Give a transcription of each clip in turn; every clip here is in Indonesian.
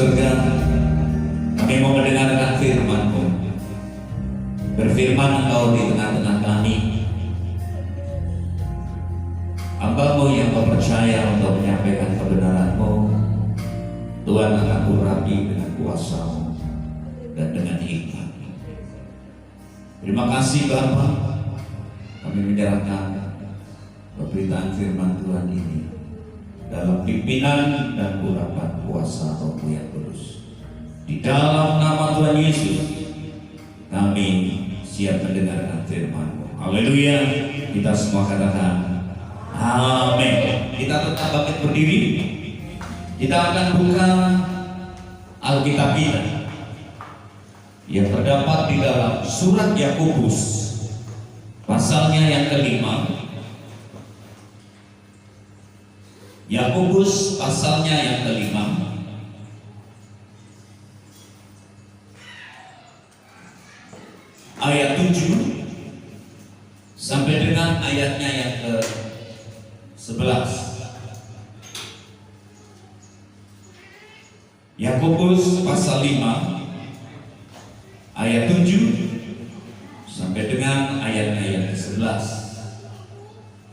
surga, kami mau mendengarkan firman-Mu. Berfirman Engkau di tengah-tengah kami. Hamba-Mu yang Kau percaya untuk menyampaikan kebenaran-Mu, Tuhan akan urapi dengan kuasa-Mu dan dengan hikmat. Terima kasih Bapa, kami menyerahkan pemberitaan firman Tuhan ini dalam pimpinan dan urapan kuasa Roh-Mu yang kudus. Di dalam nama Tuhan Yesus, kami siap mendengarkan firman-Mu. Haleluya. Kita semua katakan amin. Kita tetap bangkit berdiri. Kita akan buka Alkitab kita yang terdapat di dalam surat Yakobus pasalnya yang kelima. Yakobus pasalnya yang kelima, ayat 7 sampai dengan ayatnya yang ke-11. Yakobus pasal 5 ayat 7 sampai dengan ayatnya yang ke-11.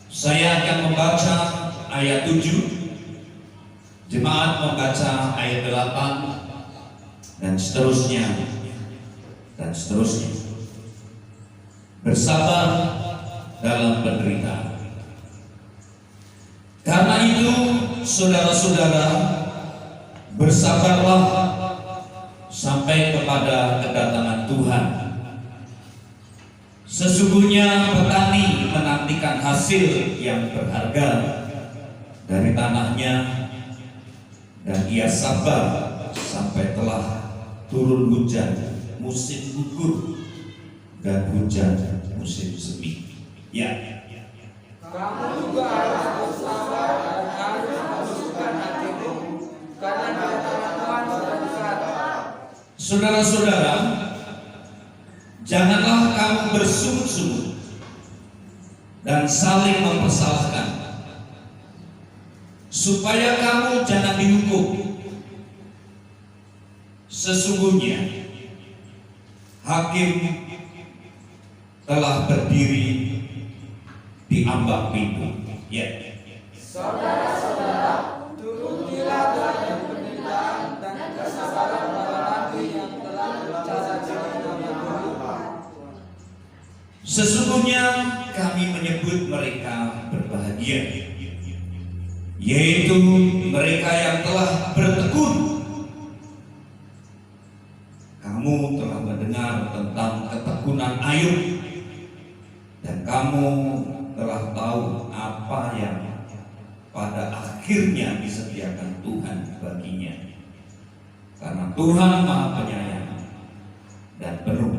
Saya akan membaca ayat 7, jemaat membaca ayat 8, dan seterusnya dan seterusnya. Bersabar dalam penderitaan. Karena itu, saudara-saudara, bersabarlah sampai kepada kedatangan Tuhan. Sesungguhnya petani menantikan hasil yang berharga dari tanahnya, dan ia sabar sampai telah turun hujan musim gugur dan hujan musim semi. Ya, kamu juga harus bersabar dan harus memasukkan hatimu, karena kedatangan Tuhan sudah dekat. Saudara-saudara, janganlah kamu bersungut-sungut dan saling mempersalahkan, supaya kamu jangan dihukum. Sesungguhnya hakim telah berdiri di ambang pintu. Ya. Saudara-saudara, turutilah dalam penderitaan dan kesabaran para nabi yang telah berjasa jadi dahulu. Sesungguhnya kami menyebut mereka berbahagia, yaitu mereka yang telah bertekun. Kamu telah mendengar tentang ketekunan Ayub, dan kamu telah tahu apa yang pada akhirnya disediakan Tuhan baginya. Karena Tuhan Maha Penyayang dan penuh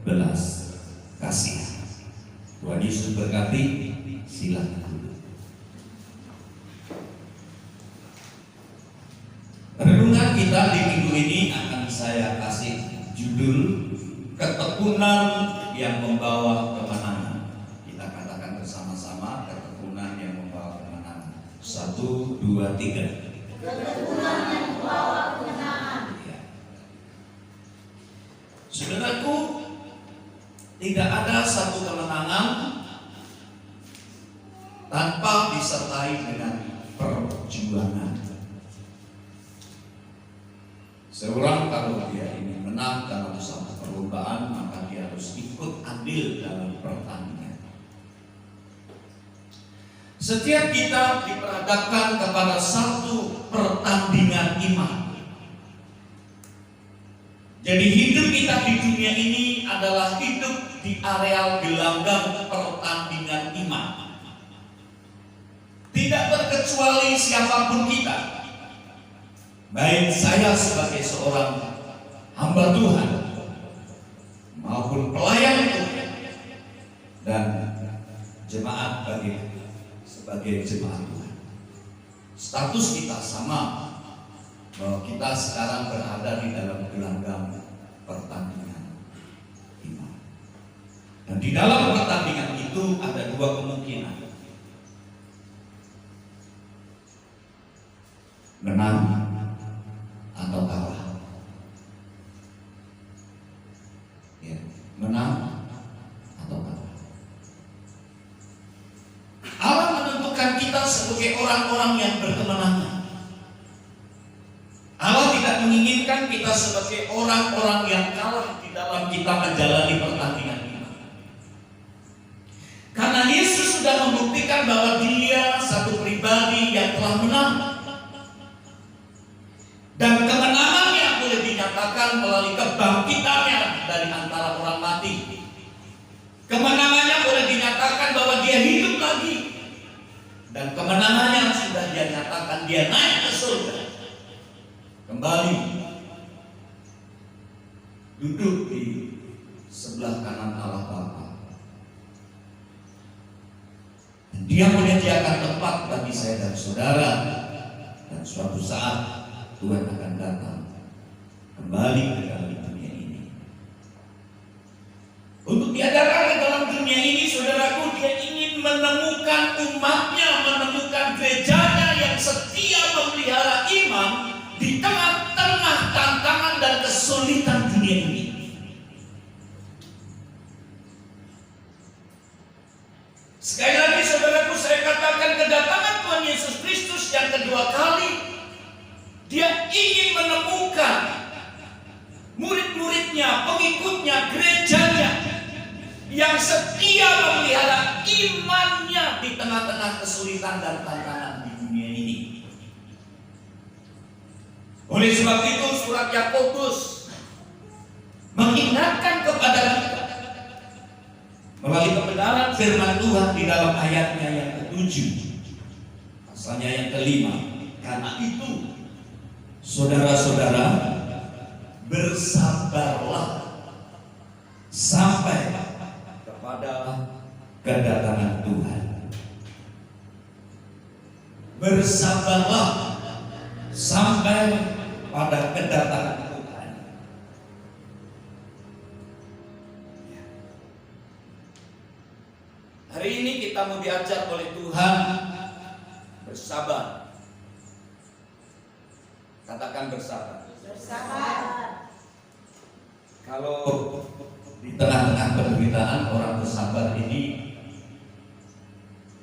belas kasih. Tuhan Yesus berkati. Silakan duduk. Renungan kita di minggu ini akan saya kasih judul ketekunan yang membawa kemenangan. Kita katakan bersama-sama, ketekunan yang membawa kemenangan. 1, 2, 3. Ketekunan yang membawa kemenangan. Ya. Saudaraku, tidak ada satu kemenangan tanpa disertai dengan perjuangan. Seorang kalau dia ingin menang dalam suatu perlombaan, maka dia harus ikut andil dalam pertandingan. Setiap kita diperhadapkan kepada satu pertandingan iman. Jadi hidup kita di dunia ini adalah hidup di areal gelanggang pertandingan iman. Tidak terkecuali siapapun kita, baik saya sebagai seorang hamba Tuhan maupun pelayan Tuhan, dan jemaat sebagai jemaat Tuhan. Status kita sama, bahwa kita sekarang berada di dalam gelanggang pertandingan iman. Dan di dalam pertandingan itu ada dua kemungkinan: menang atau kalah. sebagai orang-orang yang berkemenangan. Allah tidak menginginkan kita sebagai orang-orang yang kalah di dalam kita menjalani pertandingan ini. Karena Yesus sudah membuktikan bahwa Dia satu pribadi yang telah menang. Dan kemenangannya boleh dinyatakan melalui kebangkitannya dari antara orang mati. Kemenangannya boleh dinyatakan bahwa Dia hidup lagi. Dan kemenangannya sudah Dia nyatakan Dia naik ke surga. Kembali duduk di sebelah kanan Allah Bapa. Dia menyediakan tempat bagi saya dan saudara. Dan suatu saat Tuhan akan datang kembali ke dalam dunia ini. Untuk diadakan ke dalam dunia ini, saudaraku, Dia ingin menemukan umatnya, menemukan gerejanya yang setia memelihara iman di tengah-tengah tantangan dan kesulitan dunia ini. Sekali lagi saudaraku, saya katakan kedatangan Tuhan Yesus Kristus yang kedua kali, Dia ingin menemukan murid-muridnya, pengikutnya, gerejanya yang setia memelihara imannya di tengah-tengah kesulitan dan tantangan di dunia ini. Oleh sebab itu surat Yakobus mengingatkan kepada kita melalui kebenaran firman Tuhan di dalam ayatnya yang ke-7, pasalnya yang ke-5. Karena itu, saudara-saudara, bersabarlah sampai kepada kedatangan Tuhan. Bersabarlah sampai pada kedatangan Tuhan. Hari ini kita mau diajar oleh Tuhan bersabar. Katakan bersabar. Bersabar. Kalau di tengah-tengah penderitaan, orang bersabar ini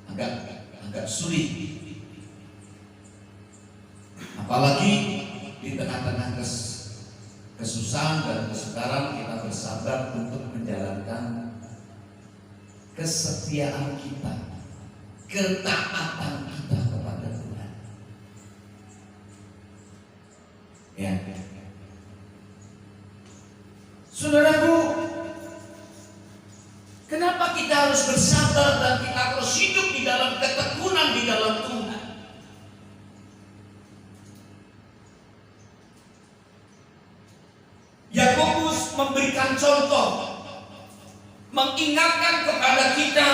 agak sulit. Apalagi di tengah-tengah kesusahan dan kesukaran, kita bersabar untuk menjalankan kesetiaan kita, ketaatan kita kepada Tuhan. Ya, saudaraku, kenapa kita harus bersabar dan kita harus hidup di dalam ketekunan di dalam Tuhan? Yakobus memberikan contoh, mengingatkan kepada kita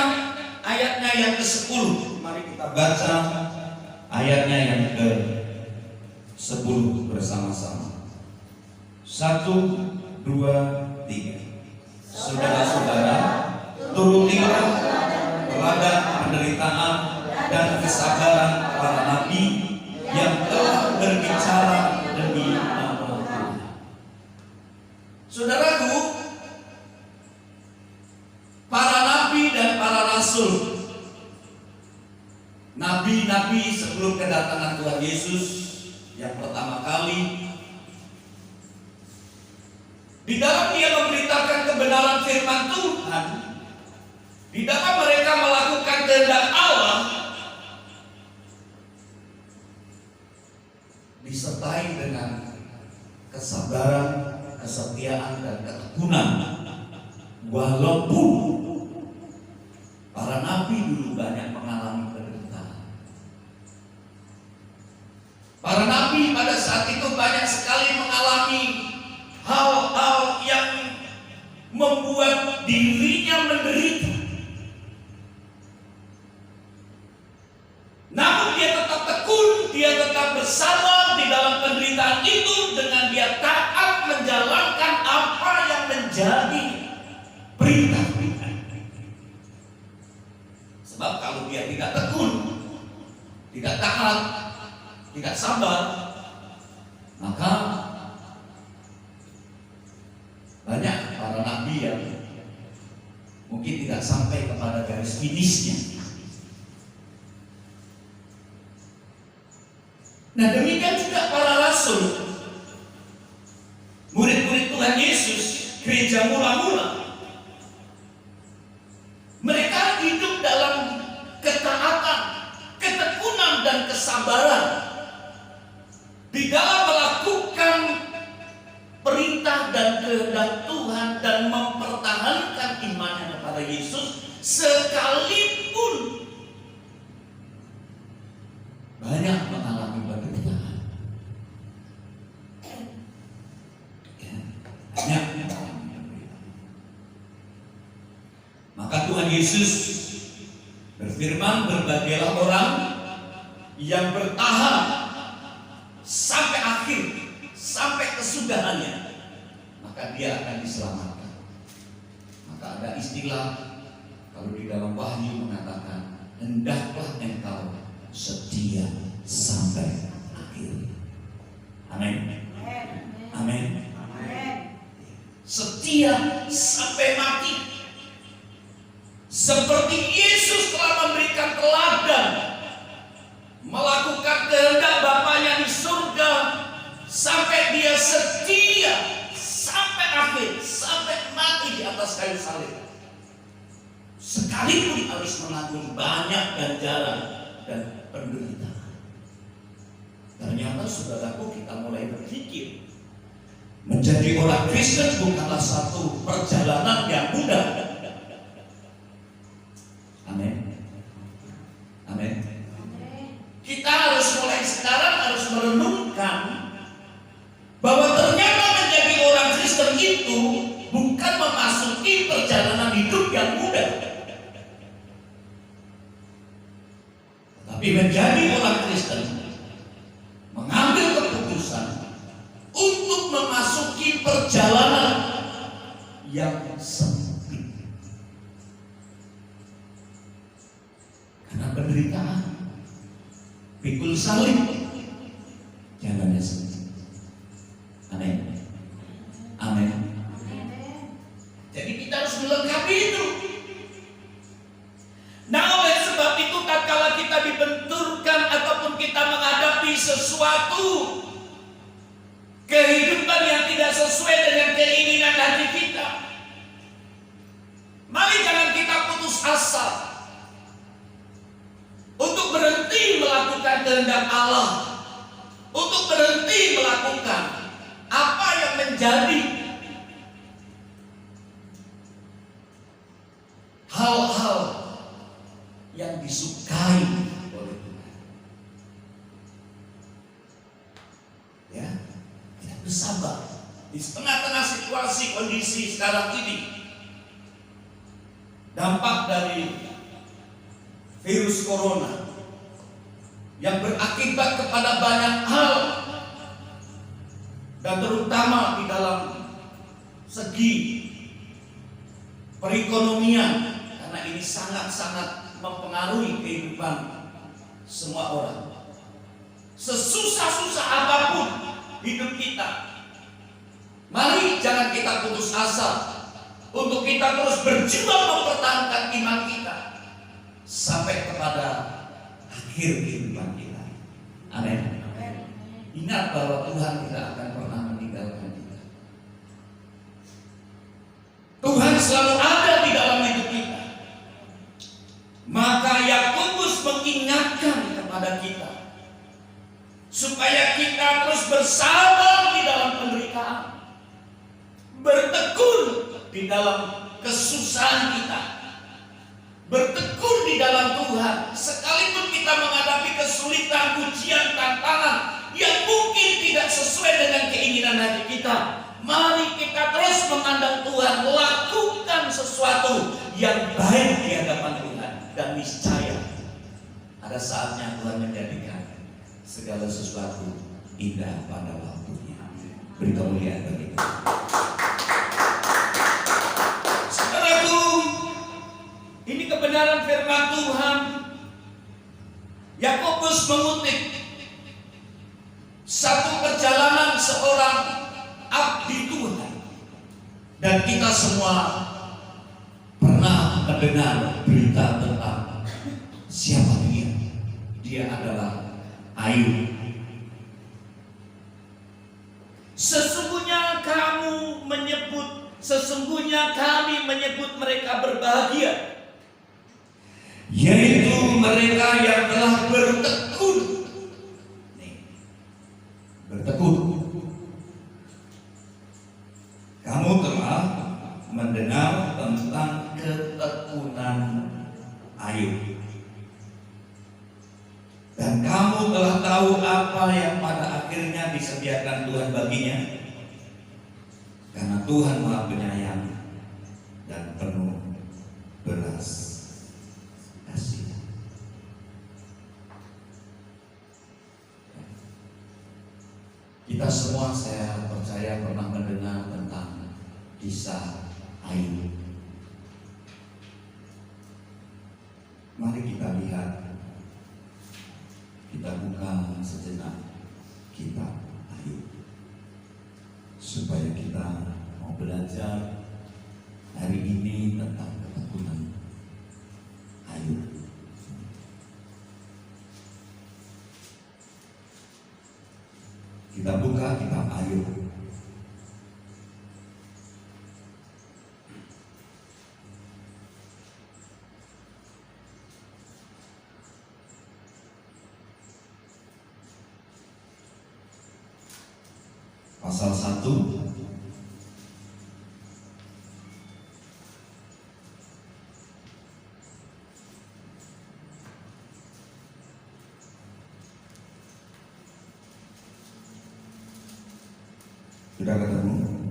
ayatnya yang ke-10. Mari kita baca ayatnya yang ke-10 bersama-sama. 1, 2, 3. Saudara-saudara, turutilah teladan penderitaan dan kesabaran para nabi yang telah berbicara demi nama Tuhan. Saudaraku, para nabi dan para rasul, nabi-nabi sebelum kedatangan Tuhan Yesus yang pertama kali, di dalam dia memberitakan kebenaran firman Tuhan, di dalam mereka melakukan kehendak Allah, disertai dengan kesabaran, kesetiaan dan ketekunan. Walaupun para nabi dulu banyak mengalami penderitaan, para nabi pada saat itu banyak sekali mengalami hal-hal yang membuat dirinya menderita. Namun dia tetap tekun, dia tetap bersabar di dalam penderitaan itu dengan dia taat menjalankan apa yang menjadi perintah Tuhan. Sebab kalau dia tidak tekun, tidak taat, tidak sabar, maka banyak para nabi yang mungkin tidak sampai kepada garis finishnya. Demikian juga para rasul, murid-murid Tuhan Yesus, gereja mula-mula. Mereka hidup dalam ketaatan, ketekunan dan kesabaran di dalam melakukan perintah dan kehendak Tuhan dan mempertahankan imannya kepada Yesus sekalipun banyak mengalami penderitaan. Ya, banyak mengalami penderitaan. Maka Tuhan Yesus berfirman, berbagailah orang yang bertahan sampai akhir, sampai kesudahannya, maka dia akan diselamatkan. Maka ada istilah kalau di dalam Wahyu mengatakan, hendaklah engkau setia sampai akhir. Amin. Amin. Setia sampai mati. Seperti Yesus telah memberikan teladan melakukan kehendak Bapanya di surga sampai dia setia sampai akhir, sampai mati di atas kayu salib. Sekalipun harus menanggung banyak ganjaran dan penderitaan. Ternyata saudaraku, kita mulai berpikir menjadi orang Kristen bukanlah satu perjalanan yang mudah. Amin. Amin. Kita harus mulai sekarang harus merenungkan bahwa ternyata menjadi orang Kristen itu bukan memasuki perjalanan hidup yang mudah, tapi menjadi orang Kristen mengambil keputusan untuk memasuki perjalanan yang sempit karena penderitaan. Pikul salib jalannya sempit. Amin. Amin. Jadi kita harus melengkapi itu. Nah, oleh sebab itu tatkala kita dibenturkan ataupun kita menghadapi sesuatu kehidupan yang tidak sesuai dengan keinginan hati kita, mari jangan kita putus asa untuk berhenti melakukan kehendak Allah, untuk berhenti melakukan apa yang menjadi hal-hal yang disukai oleh Tuhan. Ya, kita bersabar di tengah-tengah situasi kondisi sekarang ini, dampak dari virus corona yang berakibat kepada banyak hal, dan terutama di dalam segi perekonomian, karena ini sangat-sangat mempengaruhi kehidupan semua orang. Sesusah-susah apapun hidup kita, mari jangan kita putus asa untuk kita terus berjuang mempertahankan iman kita sampai kepada akhir kehidupan kita. Amin. Ingat bahwa Tuhan tidak akan pernah meninggalkan kita. Tuhan selalu ada di dalam hidup kita. Maka Yakobus mengingatkan kepada kita supaya kita terus bersabar di dalam penderitaan, bertekun di dalam kesusahan kita, bertekun di dalam Tuhan. Sekalipun kita menghadapi kesulitan, ujian, tantangan yang mungkin tidak sesuai dengan keinginan hati kita, mari kita terus memandang Tuhan, lakukan sesuatu yang baik di hadapan Tuhan, dan niscaya ada saatnya Tuhan menjadikan segala sesuatu indah pada waktunya. Beri kemuliaan bagi Tuhan. Saudaraku, ini kebenaran firman Tuhan. Yakobus mengutip satu perjalanan seorang abdi Tuhan, dan kita semua pernah mendengar berita tentang siapa dia. Dia adalah Ayub. Sesungguhnya kami menyebut mereka berbahagia, yaitu mereka yang telah bertekun. Bertekun. Kamu telah mendengar tentang ketekunan Ayub, dan kamu telah tahu apa yang pada akhirnya disediakan Tuhan baginya, karena Tuhan Maha Penyayang dan penuh belas kasih. Kita semua, saya percaya, pernah mendengar tentang kisah Ayub. Mari kita lihat, kita buka sejenak kitab Ayub, supaya kita mau belajar hari ini tentang ketekunan Ayub. Kita buka kitab Ayub pasal 1. Sudah ketemu?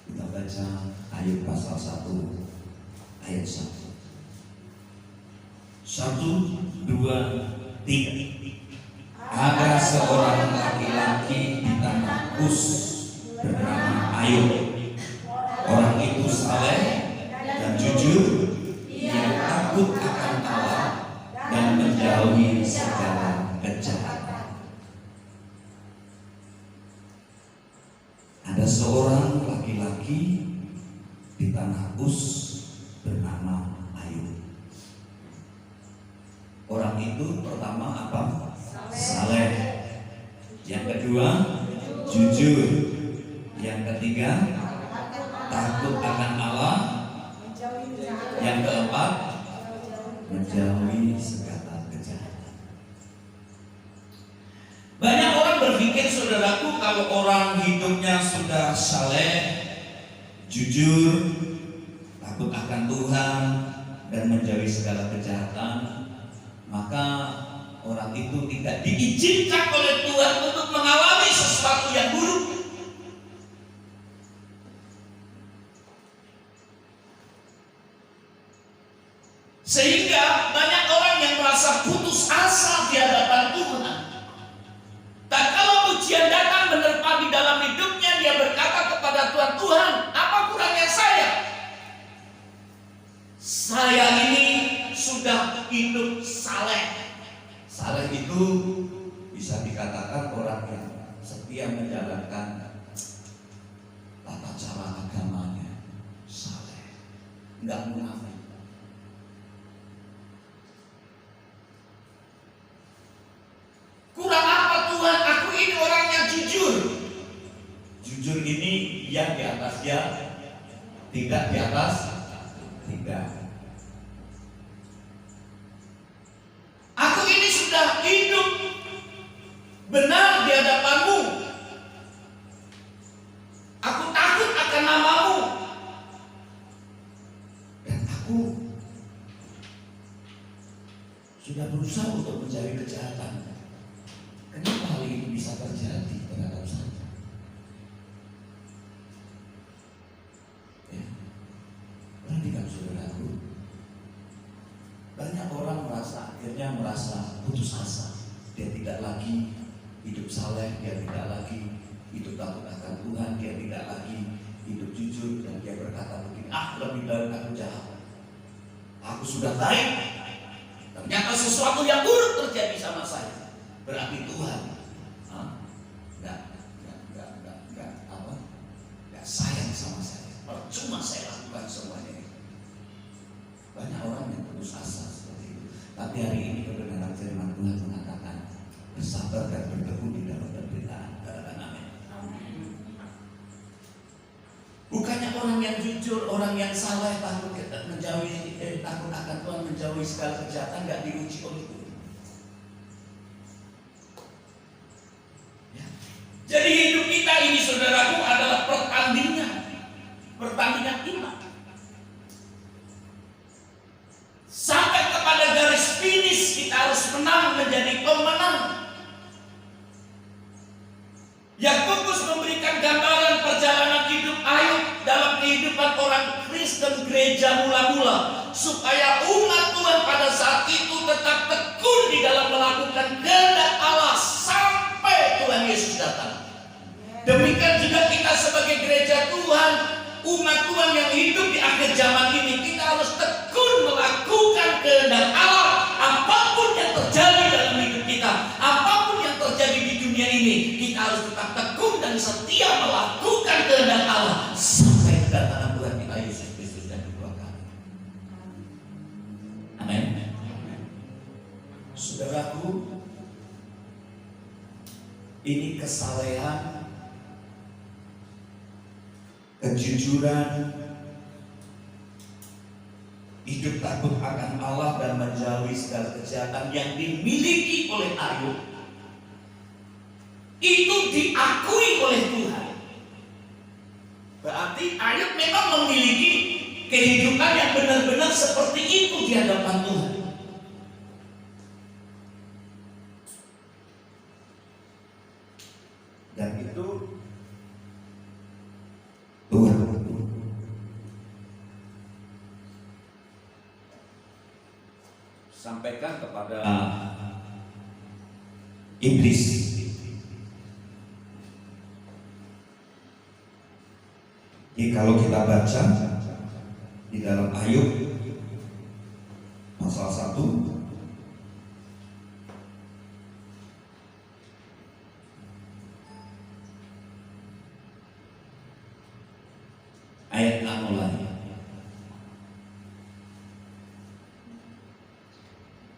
Kita baca Ayub pasal 1 ayat 1. 1, 2, 3. Ada seorang laki-laki di tanah Uz bernama Ayub. Orang itu saleh dan jujur, dia takut akan Allah dan menjauhi segala kejahatan. Ada seorang laki-laki di tanah Uz bernama Ayub. Orang itu pertama apa? Saleh. Yang kedua, jujur. Yang ketiga, takut akan Allah. Yang keempat, menjauhi segala kejahatan. Banyak orang berpikir, saudaraku, kalau orang hidupnya sudah saleh, jujur, takut akan Tuhan, dan menjauhi segala kejahatan, maka orang itu tidak diizinkan oleh Tuhan untuk mengalami sesuatu yang buruk. Sehingga banyak orang yang merasa putus asa di hadapan Tuhan. Dan kalau ujian datang menerpa di dalam hidupnya, dia berkata kepada Tuhan, Tuhan, apa kurangnya saya? Saya ini sudah hidup saleh. Saleh itu bisa dikatakan orang yang setia menjalankan tata cara agamanya. Saleh, enggak munafik. Kurang apa Tuhan? Aku ini orang yang jujur. Jujur ini yang di atas ya, tidak di atas tidak. Aku ini sudah hidup benar di hadapanmu. Aku takut akan namamu. Dan aku sudah berusaha untuk mencari kejahatan. Kenapa hal ini bisa terjadi terhadap saya? Ya. Perhatikan saudaraku, banyak orang akhirnya merasa putus asa. Dia tidak lagi hidup saleh, dia tidak lagi hidup takut akan Tuhan, dia tidak lagi hidup jujur, dan dia berkata begini, lebih baik aku jahat. Aku sudah baik, ternyata sesuatu yang buruk terjadi sama saya. Berarti Tuhan nggak sayang sama saya. Percuma saya lakukan semuanya ini. Banyak orang yang putus asa seperti itu. Tapi hari ini kebenaran firman Tuhan mengatakan bersabar dan bertekun di dalam penderitaan. Katakan amin. Bukannya orang yang jujur, orang yang saleh takut takut akan Tuhan, menjauhi segala kejahatan, nggak diuji oleh Tuhan. Ya. Jadi hidup kita ini, saudaraku, adalah pertandingan iman. Sampai kepada garis finish kita harus menang, menjadi pemenang. Yakobus memberikan gambaran perjalanan hidup Ayub dalam kehidupan orang Kristen gereja mula-mula, supaya umat Tuhan pada saat itu tetap tekun di dalam melakukan kehendak Allah sampai Tuhan Yesus datang. Demikian juga kita sebagai gereja Tuhan, umat Tuhan yang hidup di akhir zaman ini, kita harus tekun melakukan kehendak Allah. Apapun yang terjadi dalam hidup kita, apapun yang terjadi di dunia ini, kita harus tetap tekun dan setia melakukan kehendak Allah sampai kedatangan Tuhan kita Yesus Kristus yang kedua kali. Amin. Saudaraku, ini kesalehan, kejujuran, hidup takut akan Allah dan menjauhi segala kejahatan yang dimiliki oleh Ayub, itu diakui oleh Tuhan. Berarti Ayub memang memiliki kehidupan yang benar-benar seperti itu di hadapan Tuhan. Dan itu Tuhan sampaikan kepada iblis. Jadi kalau kita baca di dalam Ayub pasal 1 ayat 6 mulai.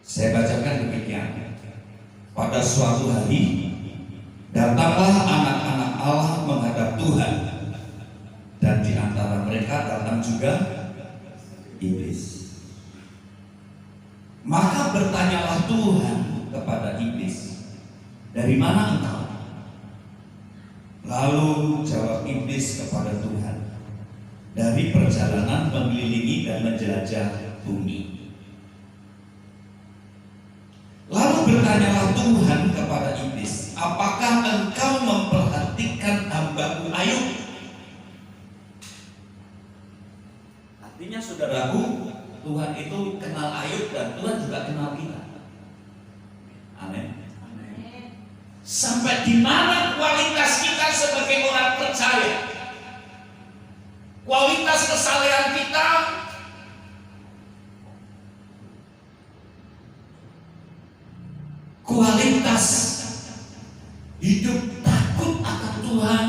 Saya bacakan demikian. Pada suatu hari datanglah anak-anak Allah menghadap Tuhan, dan di antara mereka datang juga iblis. Maka bertanyalah Tuhan kepada iblis, "Dari mana engkau?" Lalu jawab iblis kepada Tuhan, "Dari perjalanan mengelilingi dan menjelajah bumi." Lalu bertanyalah Tuhan kepada iblis, "Apakah engkau memperhatikan hamba-Ku Ayub?" Artinya saudaraku, Tuhan itu kenal Ayub dan Tuhan juga kenal kita. Amin. Sampai di mana kualitas kita sebagai orang percaya, kualitas kesalehan kita, kualitas hidup takut akan Tuhan,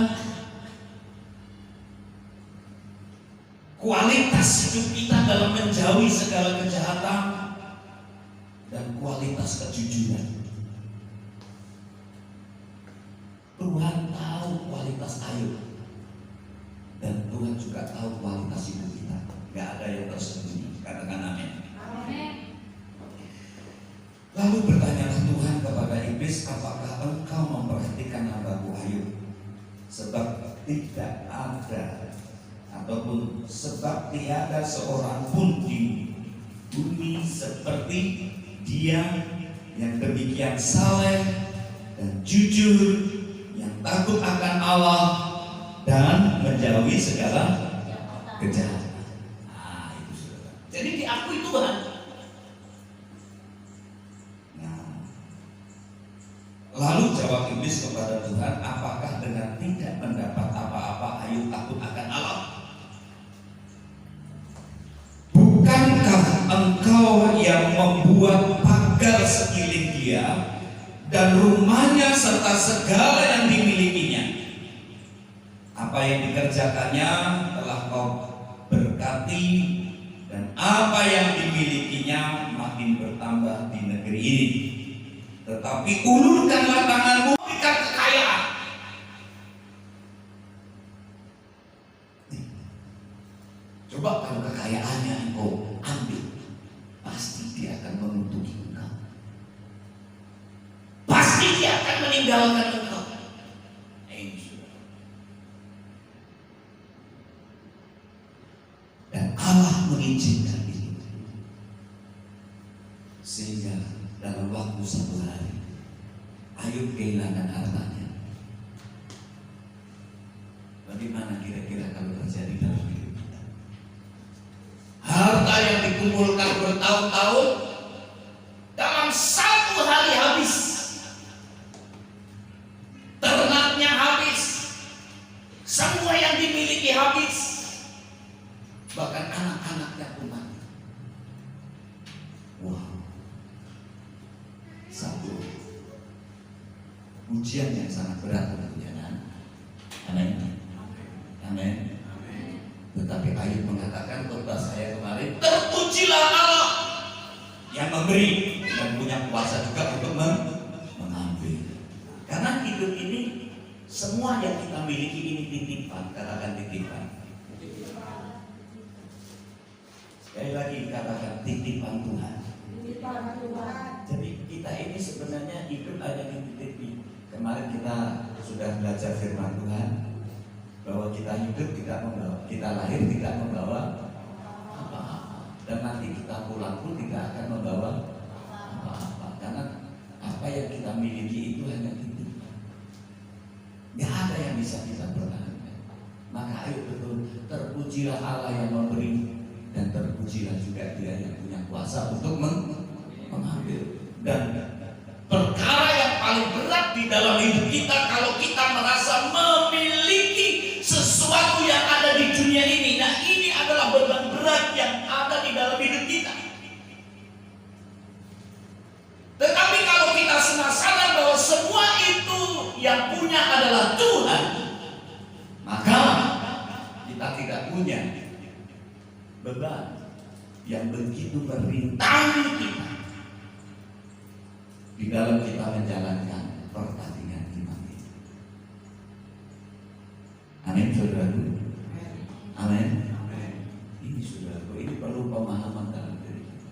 kualitas hidup kita dalam menjauhi segala kejahatan, dan kualitas kejujuran. Tuhan tahu kualitas Ayub, dan Tuhan juga tahu kualitas hidup kita. Gak ada yang tersembunyi. Katakan amin. Lalu bertanyalah Tuhan kepada iblis, "Apakah engkau memperhatikan hamba-Ku Ayub? Sebab tidak ada, ataupun sebab tiada seorang pun di bumi seperti dia, yang demikian saleh dan jujur, yang takut akan Allah dan menjauhi segala kejahatan." Nah, itu saudara. Jadi diakui Tuhan. Lalu jawab iblis kepada Tuhan, "Apakah dengan tidak mendapat apa-apa Ayub takut akan Allah? Bukankah engkau yang membuat pagar sekeliling dia dan rumahnya serta segala yang dimilikinya? Apa yang dikerjakannya telah kau berkati, dan apa yang dimilikinya makin bertambah di negeri ini. tetapi ulurkanlah tanganmu, berikan kekayaan. Coba kalau kekayaannya engkau ambil, pasti dia akan menuntuki engkau. Pasti dia akan meninggalkan engkau. Ini sudah. Dan Allah mengizinkan itu, sehingga dalam waktu 1 hari Ayub kehilangan hartanya. Bagaimana kira-kira kalau terjadi dalam hidup kita? Harta yang dikumpulkan bertahun-tahun dalam 1 hari habis. Ternaknya habis, semua yang dimiliki habis, bahkan anak-anaknya pun mati. Wow, satu ujian yang sangat berat tentunya, amin. Amin. Tetapi Ayub mengatakan khotbah saya kemarin, terpujilah Allah yang memberi dan punya kuasa juga untuk mengambil. Karena hidup ini semua yang kita miliki ini titipan, katakan titipan. Sekali lagi katakan titipan Tuhan. Jadi kita ini sebenarnya hidup hanya dititipi. Kemarin kita sudah belajar firman Tuhan bahwa kita hidup tidak membawa, kita lahir tidak membawa apa-apa, dan nanti kita pulang pun tidak akan membawa apa-apa, karena apa yang kita miliki itu hanya titipan. Gak ada yang bisa kita pertahankan. Maka ayo betul, terpujilah Allah yang memberi, dan terpujilah juga Dia yang punya kuasa untuk mengambil. Dan perkara yang paling berat di dalam hidup kita, kalau kita merasa memiliki sesuatu yang ada di dunia ini, nah ini adalah beban berat yang ada di dalam hidup kita. Tetapi kalau kita sadar bahwa semua itu yang punya adalah Tuhan, maka kita tidak punya beban yang begitu merintangi kita di dalam kita menjalankan pertandingan iman ini. Amin, saudaraku. Amin. Ini saudaraku, ini perlu pemahaman dalam diri kita.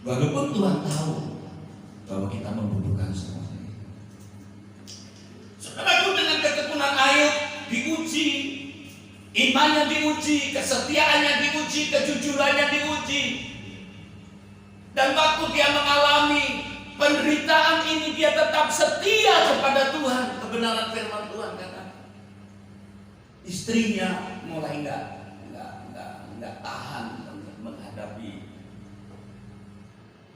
Walaupun Tuhan tahu bahwa kita membutuhkan semua ini. Saudaraku, dengan ketekunan Ayub diuji, imannya diuji, kesetiaannya diuji, kejujurannya diuji. Dan waktu dia mengalami penderitaan ini, dia tetap setia kepada Tuhan. Kebenaran firman Tuhan kata, istrinya mulai nggak tahan menghadapi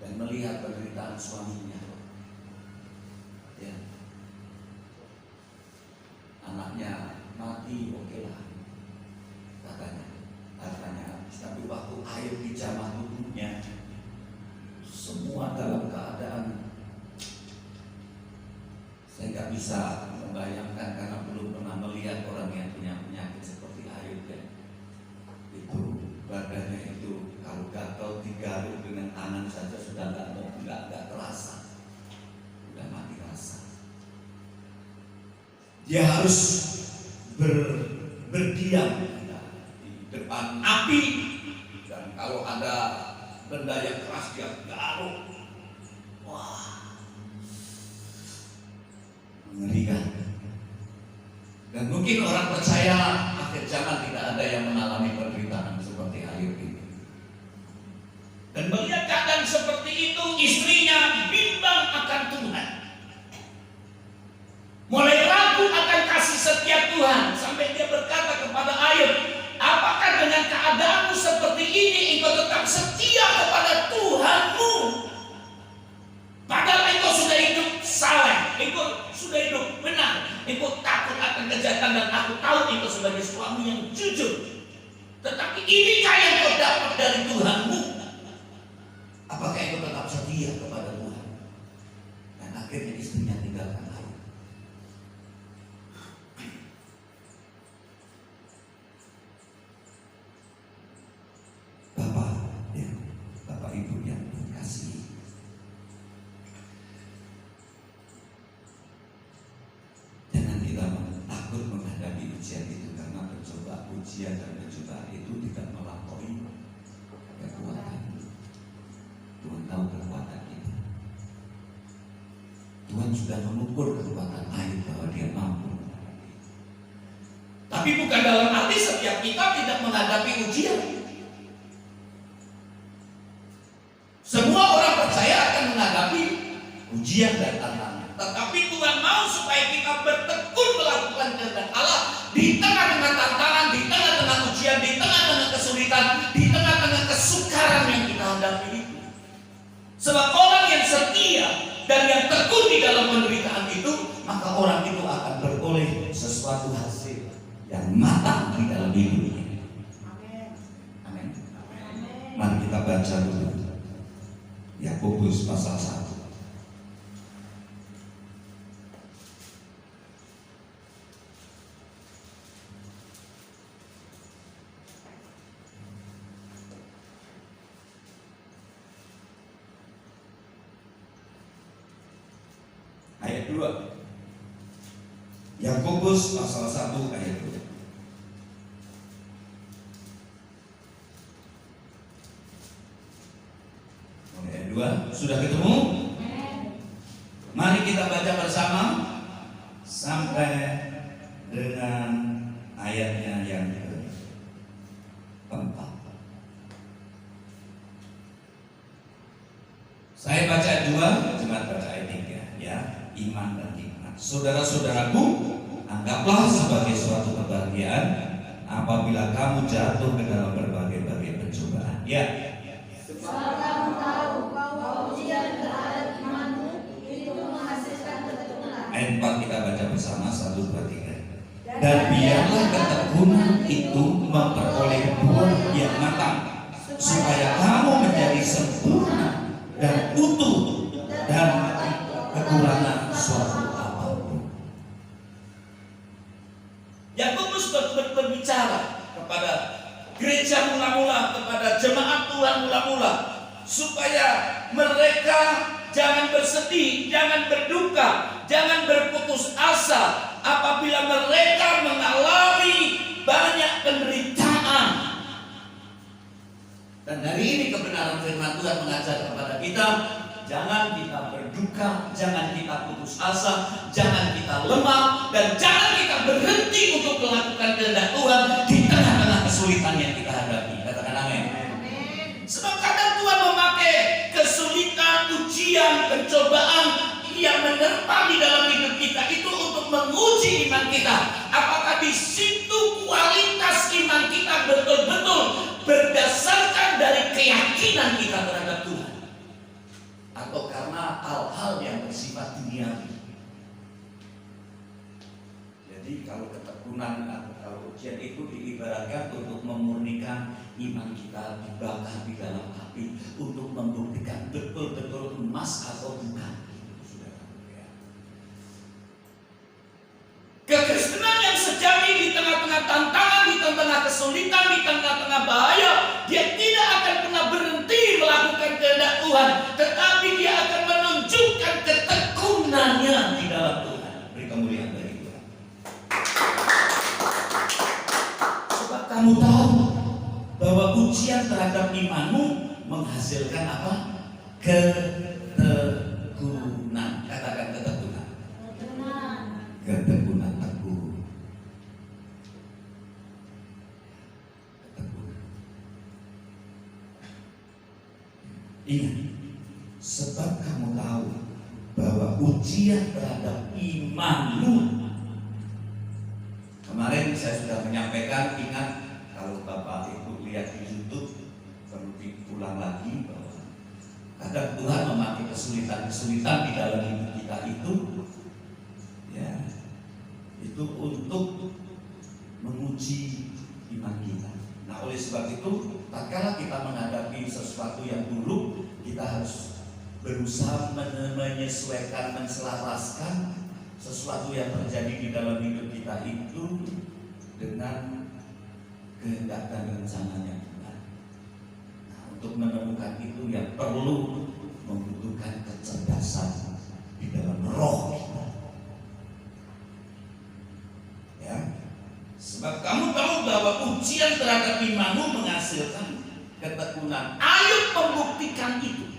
dan melihat penderitaan suaminya. Ya. Anaknya mati, oke lah, katanya hartanya habis. Tapi waktu Ayub dijamah tubuhnya, semua dalam keadaan saya nggak bisa membayangkan, karena belum pernah melihat orang yang punya penyakit seperti Ayub ya. Itu badannya itu kalau gatal digaruk dengan tangan saja sudah nggak terasa, sudah mati rasa. Dia harus berdiam di depan api, dan kalau ada benda yang keras dia garuk. Wah, mengerikan. Dan mungkin orang percaya akhir zaman tidak ada yang mengalami penderitaan seperti Ayub ini. Dan melihat keadaan seperti itu, istrinya bimbang akan Tuhan, mulai ragu akan kasih setia Tuhan, sampai dia berkata kepada Ayub, apakah dengan keadaanmu seperti ini engkau tetap setia kepada Tuhanmu? Padahal engkau sudah hidup saleh, engkau sudah hidup benar, engkau takut akan kejahatan, dan aku tahu engkau sebagai suami yang jujur. Tetapi inikah yang kau dapat dari Tuhanmu? Apakah engkau tetap setia kepada Tuhan? Dan akhirnya istrinya tinggalkan Ayub. Bapak Ibu yang dikasihi, ujian dan pencobaan itu tidak melampaui kekuatan. Tuhan tahu kekuatan kita. Tuhan sudah mengukur kekuatan Ayub bahwa dia mampu. Tapi bukan dalam arti setiap kita tidak menghadapi ujian. Semua orang percaya akan menghadapi ujian dan tantangan. Tetapi Tuhan mau supaya kita bertekun melakukan kehendak Allah di tengah-tengah tantangan, di tengah-tengah ujian, di tengah-tengah kesulitan, di tengah-tengah kesukaran yang kita hadapi itu. Sebab orang yang setia dan yang tekun di dalam penderitaan itu, maka orang itu akan beroleh sesuatu hasil yang matang di dalam hidupnya. Amin. Mari kita baca dulu Yakobus pasal 1. Ayat 2. Yakobus pasal 1 ayat 2. Ayat 2 sudah ketemu? Mari kita baca bersama sampai dengan ayatnya yang keempat. Saya baca 2, jemaat baca ayat 3 ya. Iman dan hikmat. Saudara-saudaraku, anggaplah sebagai suatu kebahagiaan apabila kamu jatuh ke dalam berbagai-bagai pencobaan. Ya. Sebab kamu tahu bahwa ujian terhadap imanmu itu menghasilkan ketekunan. Ayat 4 kita baca bersama 1, 2, 3. Dan biarlah ketekunan itu memperoleh buah yang matang, supaya kamu menjadi sempurna dan utuh dan kekurangan suatu apapun. Yakobus berbicara kepada gereja mula-mula, kepada jemaat Tuhan mula-mula, supaya mereka jangan bersedih, jangan berduka, jangan berputus asa apabila mereka mengalami banyak penderitaan. Dan hari ini kebenaran firman Tuhan mengajar kepada kita, jangan kita berduka, jangan kita putus asa, jangan kita lemah, dan jangan kita berhenti untuk melakukan kehendak Tuhan di tengah-tengah kesulitan yang kita hadapi. Katakan amin. Sebab kadang Tuhan memakai kesulitan, ujian, pencobaan yang menerpa di dalam hidup kita itu untuk menguji iman kita. Apakah di situ kualitas iman kita betul-betul berdasarkan dari keyakinan kita terhadap Tuhan, atau karena hal-hal yang bersifat duniawi. Jadi kalau ketekunan atau kalau ujian itu diibaratkan untuk memurnikan iman kita, dibakar di dalam api untuk membuktikan betul-betul emas atau bukan. Kekristenan yang sejati di tengah-tengah tantangan, di tengah-tengah kesulitan, di tengah-tengah bahaya, dia tidak akan pernah berhenti melakukan kehendak Tuhan, tetapi dia akan menunjukkan ketekunannya di dalam Tuhan. Beri kemuliaan bagi Tuhan. Sebab kamu tahu bahwa ujian terhadap imanmu menghasilkan apa? Ketekunan. Katakan ketekunan. Ketekunan teguh. Ketekunan. Ingat, sebab kamu tahu bahwa ujian terhadap imanmu. Kemarin saya sudah menyampaikan, ingat kalau Bapak Ibu lihat di YouTube, perlu diulang lagi bahwa kadang Tuhan memakai kesulitan-kesulitan di dalam hidup kita itu, ya, itu untuk menguji iman kita. Nah, oleh sebab itu, tatkala kita menghadapi sesuatu yang buruk, kita harus berusaha menyesuaikan, menselaraskan sesuatu yang terjadi di dalam hidup kita itu dengan kehendak dan rencananya Tuhan. Nah, untuk menemukan itu yang perlu membutuhkan kecerdasan di dalam roh kita. Ya, sebab kamu tahu bahwa terhadap imanmu menghasilkan ketekunan. Ayo membuktikan itu.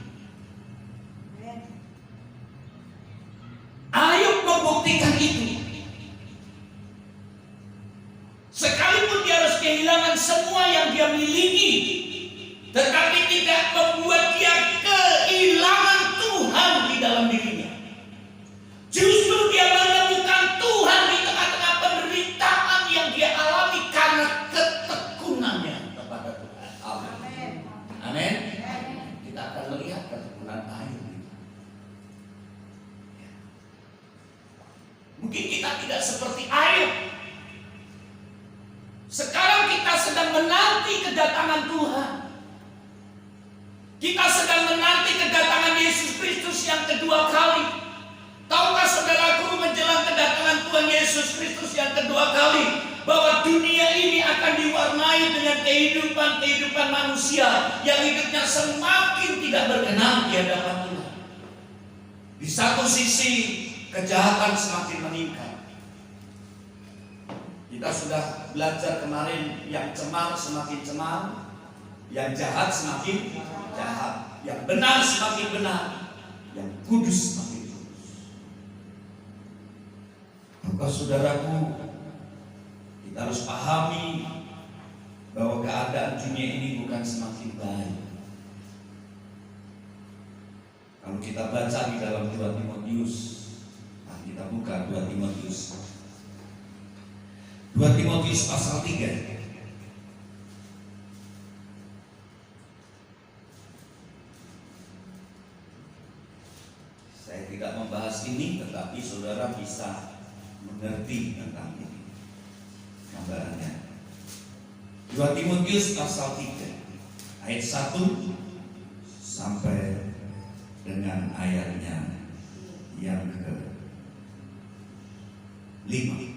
Ayo membuktikan itu. Sekalipun dia harus kehilangan semua yang dia miliki, tetapi tidak membuat dia kehilangan Tuhan di dalam dirinya. Justru dia menemukan Tuhan di tengah-tengah penderitaan yang dia alami karena ketekunannya kepada Tuhan. Amin. Amin. Kita akan melihat ketekunan Ayub. Mungkin kita tidak seperti Ayub. Sekarang kita sedang menanti kedatangan Tuhan. Kita sedang menanti kedatangan Yesus Kristus yang kedua kali. Tahukah saudaraku, menjelang kedatangan Tuhan Yesus Kristus yang kedua kali, bahwa dunia ini akan diwarnai dengan kehidupan manusia yang hidupnya semakin tidak berkenan di hadapan Tuhan. Di satu sisi kejahatan semakin meningkat. Kita sudah belajar kemarin, yang cemar semakin cemar, yang jahat semakin jahat, yang benar semakin benar, yang kudus semakin kudus. Maka saudaraku, kita harus pahami bahwa keadaan dunia ini bukan semakin baik. Kalau kita baca di dalam 2 Timotius, kita buka 2 Timotius. 2 Timotius pasal 3. Saya tidak membahas ini, tetapi saudara bisa mengerti tentang ini. Gambarannya 2 Timotius pasal 3 ayat 1 sampai dengan ayatnya yang ke-5.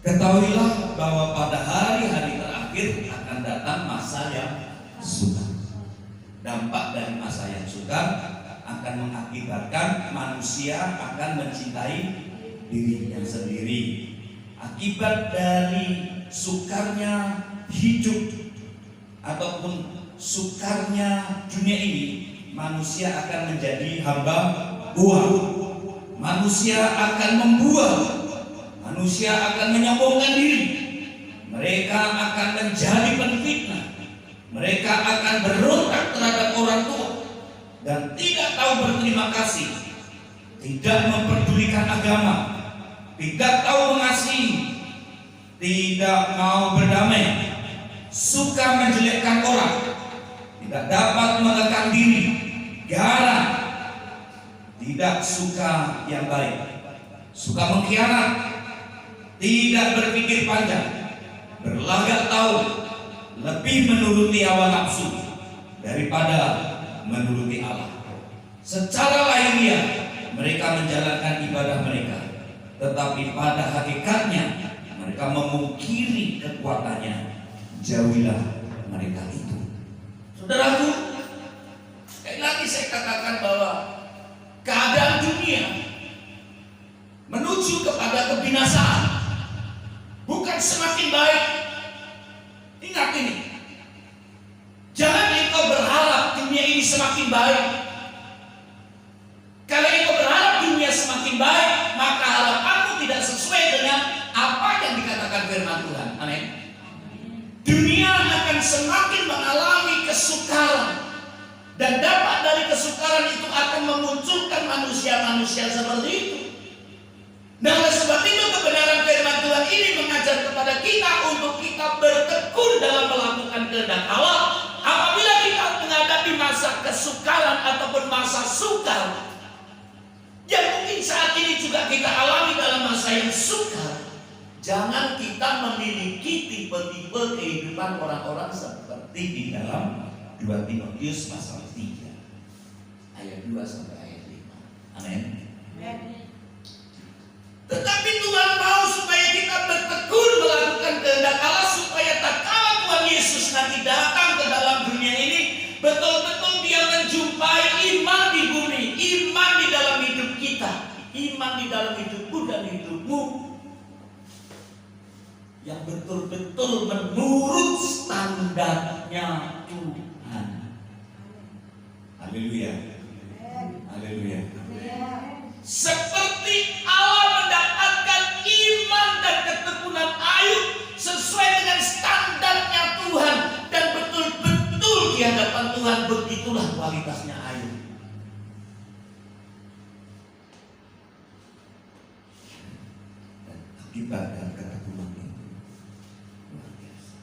Ketahuilah bahwa pada hari-hari terakhir akan datang masa yang sukar. Dampak dari masa yang sukar akan mengakibatkan manusia akan mencintai dirinya sendiri. Akibat dari sukarnya hidup ataupun sukarnya dunia ini, manusia akan menjadi hamba uang. Manusia akan membuang. Manusia akan menyombongkan diri. Mereka akan menjadi penfitnah. Mereka akan berontak terhadap orang tua dan tidak tahu berterima kasih, tidak memperdulikan agama, tidak tahu mengasihi, tidak mau berdamai, suka menjelekkan orang, tidak dapat menekan diri, garang, tidak suka yang baik, suka mengkhianat, tidak berpikir panjang, berlagak tahu, lebih menuruti hawa nafsu daripada menuruti Allah. Secara lahiriah mereka menjalankan ibadah mereka, tetapi pada hakikatnya mereka memungkiri kekuatannya. Jauhilah mereka itu. Saudaraku, sekali lagi saya katakan bahwa keadaan dunia menuju kepada kebinasaan, bukan semakin baik. Ingat ini, jangan engkau berharap dunia ini semakin baik. Kalau engkau berharap dunia semakin baik, maka harapanmu tidak sesuai dengan apa yang dikatakan firman Tuhan. Amin. Dunia akan semakin mengalami kesukaran, dan dampak dari kesukaran itu akan memunculkan manusia-manusia seperti itu. Nah, oleh sebab itu kebenaran firman Tuhan ini mengajar kepada kita untuk kita bertekun dalam melakukan kehendak Allah. Apabila kita menghadapi masa kesukaran ataupun masa sukar, yang mungkin saat ini juga kita alami dalam masa yang sukar, jangan kita memiliki tipe-tipe kehidupan orang-orang seperti di dalam 2 Timotius pasal 3 ayat 2 sampai ayat 5. Amin. Tetapi Tuhan mau supaya kita bertekun melakukan kehendak Allah, supaya tak kala Tuhan Yesus nanti datang ke dalam dunia ini, betul-betul dia menjumpai iman di bumi, iman di dalam hidup kita, iman di dalam hidupku dan hidup hidupmu yang betul-betul menurut standarnya Tuhan. Haleluya. Haleluya. Seperti Allah mendapatkan iman dan ketekunan Ayub sesuai dengan standarnya Tuhan dan betul-betul di hadapan Tuhan, begitulah kualitasnya Ayub. Dan akibat dan ketekunan itu luar biasa.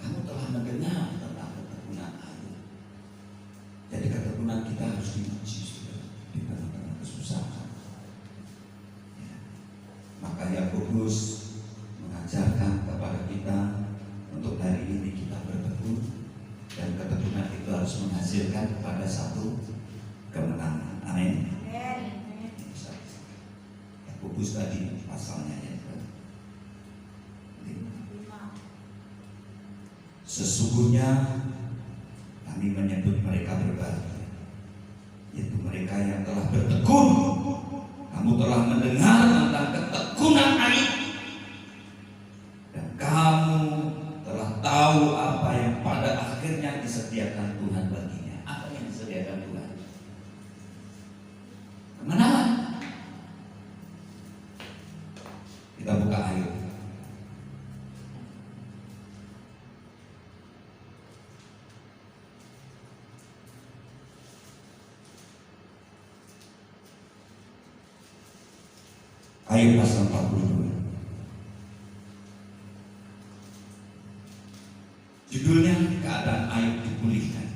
Kamu telah mendengar tentang ketekunan Ayub. Jadi ketekunan kita harus diuji di tengah-tengah kesusahan. Ya. Maka Yakobus mengajarkan kepada kita untuk hari ini kita bertekun, dan ketekunan itu harus menghasilkan kepada satu kemenangan. Amin. Yakobus tadi pasalnya ya. Sesungguhnya kami menyebut mereka berbahagia, yaitu mereka yang telah bertekun. Kamu telah mendengar tentang ketekunan Ayub, dan kamu telah tahu apa yang pada akhirnya disediakan Tuhan baginya. Apa yang disediakan Tuhan? Kemenangan. Kita buka Ayub. Ayub pasal 42. Judulnya keadaan Ayub dipulihkan.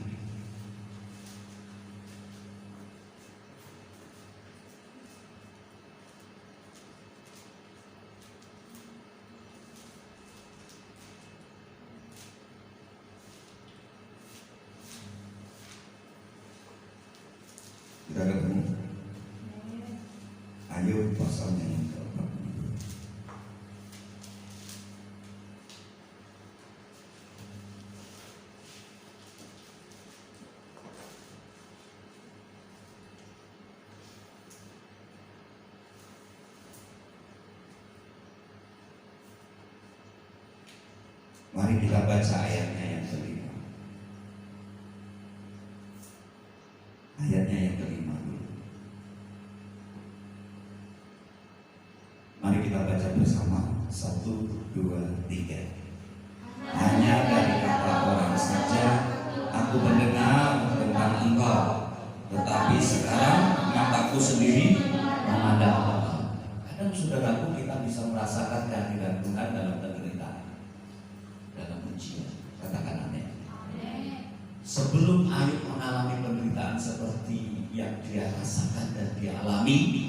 Kita ketemu Ayub pasalnya yang ke-42. Mari kita baca ayatnya yang kelima. Ayatnya yang kelima dulu. Mari kita baca bersama. 1, 2, 3. Hanya dari kata orang saja aku mendengar tentang engkau, tetapi sekarang mataku sendiri memandang engkau. Kadang saudaraku, kita bisa merasakan kehadiran Tuhan dalam penderitaan, dalam ujian. Katakan amin. Sebelum Ayub mengalami penderitaan seperti yang dia rasakan dan dia alami,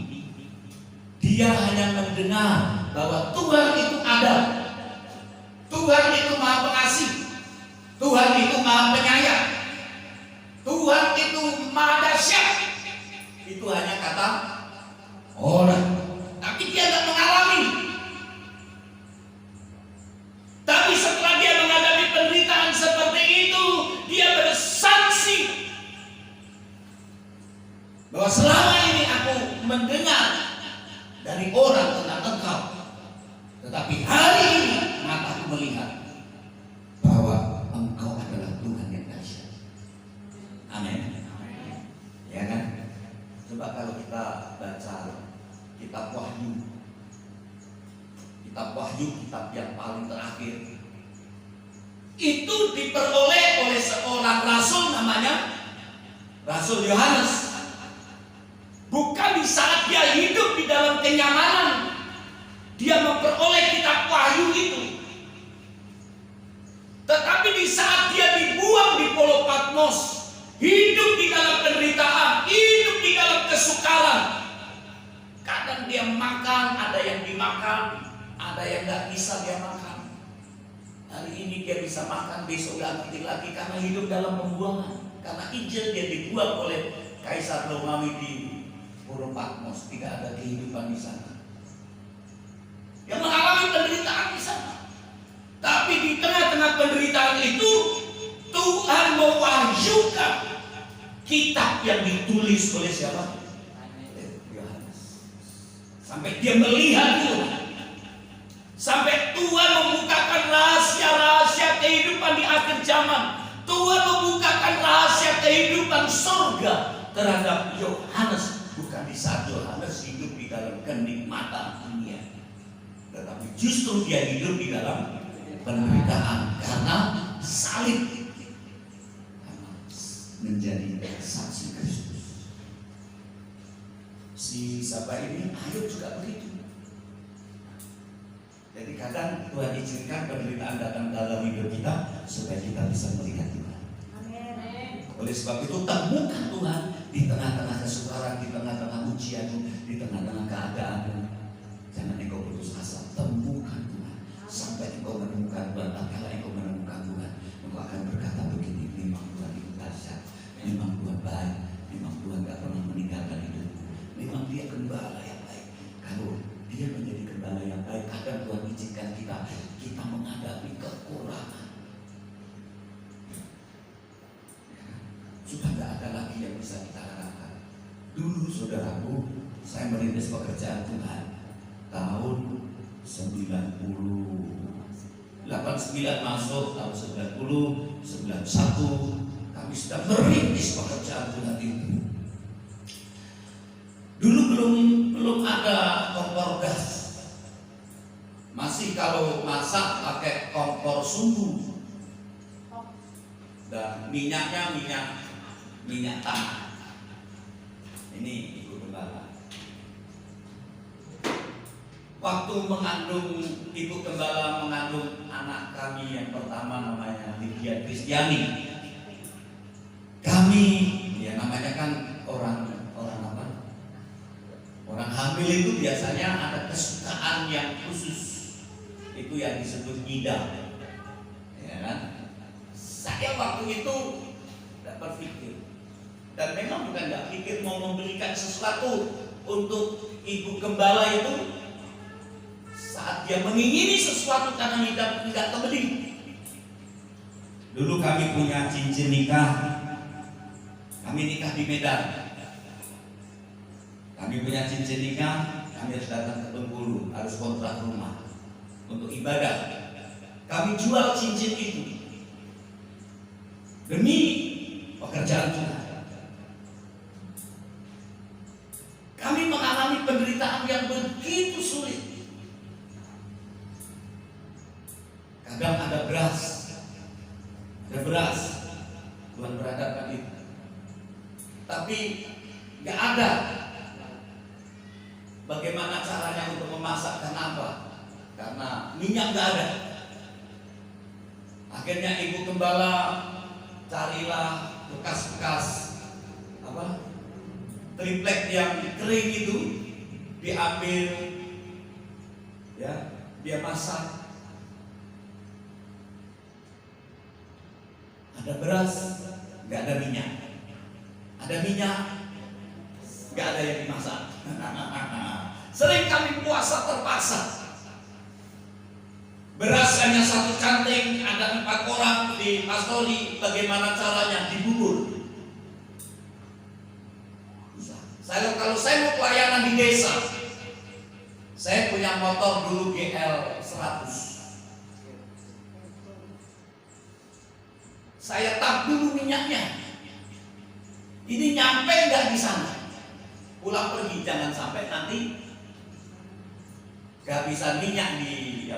dia hanya mendengar bahwa Tuhan itu ada, Tuhan itu Maha Pengasih, Tuhan itu Maha Penyayang, Tuhan itu Maha Dahsyat. Itu hanya kata orang, tapi dia tidak mengalami. Tapi setelah dia menghadapi penderitaan seperti itu, dia bersaksi bahwa selama ini aku mendengar dari orang tentang engkau, tetapi hari ini mataku melihat bahwa engkau adalah Tuhan yang dahsyat. Amin. Ya kan? Coba kalau kita baca kitab Wahyu, kitab yang paling terakhir, itu diperoleh oleh seorang rasul namanya Rasul Yohanes. Bukan di saat dia hidup di dalam kenyamanan dia memperoleh kitab Wahyu itu, tetapi di saat dia dibuang di Pulau Patmos, hidup di dalam penderitaan, hidup di dalam kesukaran. Kadang dia makan, ada yang dimakan, ada yang nggak bisa dia makan. Hari ini dia bisa makan, besok nggak ngerti lagi karena hidup dalam pembuangan. Karena Injil dia dibuang oleh Kaisar Romawi di Pulau Patmos, tidak ada kehidupan di sana. Yang mengalami penderitaan di sana. Tapi di tengah-tengah penderitaan itu Tuhan mewahyukan kitab yang ditulis oleh siapa? Yohanes. Sampai dia melihat Tuhan. Sampai Tuhan membukakan rahasia-rahasia kehidupan di akhir zaman. Tuhan membukakan rahasia kehidupan surga terhadap Yohanes. Bukan di saat Yohanes hidup di dalam kenikmatan dunia, tetapi justru dia hidup di dalam penderitaan karena salib, karena menjadi saksi Kristus. Si Saba ini Ayub juga begitu. Jadi kadang Tuhan izinkan penderitaan datang dalam hidup kita supaya kita bisa melihat Tuhan. Oleh sebab itu temukan Tuhan di tengah-tengah kesukaran, di tengah-tengah ujian, di tengah-tengah keadaan. Jangan engkau putus asa, temukan Tuhan sampai engkau menemukan Tuhan. Kalau engkau menemukan Tuhan, engkau akan berkata begini, memang Tuhan itu dahsyat, memang Tuhan baik, memang Tuhan gak pernah meninggalkan hidupmu, memang Dia gembala yang baik. Kalau Dia menjadi gembala yang baik, kadang Tuhan izinkan kita menghadapi kekurangan. Sudah tidak ada lagi yang bisa kita harapkan. Dulu saudaraku, saya merintis pekerjaan Tuhan tahun 89 masuk, tahun 90, 91 kami sudah merintis pekerjaan Tuhan itu. Dulu belum ada kompor gas. Masih kalau masak pakai kompor sumbu. Dan minyaknya minyak tanah. Ini Ibu Gembala. Waktu Ibu Gembala mengandung anak kami yang pertama, namanya Lydia Kristiani. Kami, ya namanya kan orang apa? Orang hamil itu biasanya ada kesukaan yang khusus. Itu yang disebut ngidam. Ya kan? Saya waktu itu tidak berpikir. Dan memang bukan nggak pikir mau membelikan sesuatu untuk Ibu Gembala itu. Saat dia mengingini sesuatu karena tidak kebeli. Dulu kami punya cincin nikah. Kami nikah di Medan. Kami punya cincin nikah. Kami harus datang ke Bengkulu, harus kontrak rumah untuk ibadah. Kami jual cincin itu demi pekerjaan Tuhan. Kami mengalami penderitaan yang begitu sulit. Kadang ada beras, Tuhan berhadapkan itu. Tapi nggak ada. Bagaimana caranya untuk memasak? Kenapa? Karena minyak nggak ada. Akhirnya Ibu Gembala carilah bekas-bekas triplek yang kering itu, diambil, ya, dia masak. Ada beras, nggak ada minyak. Ada minyak, nggak ada yang dimasak. Sering kami puasa terpaksa. Beras hanya 1 canting, ada 4 orang di pastori. Bagaimana caranya? Dibubur. Kalau saya mau pelayanan di desa, saya punya motor dulu GL 100. Saya tap dulu minyaknya. Ini nyampe nggak di sana? Pulang pergi, jangan sampai nanti kehabisan minyak di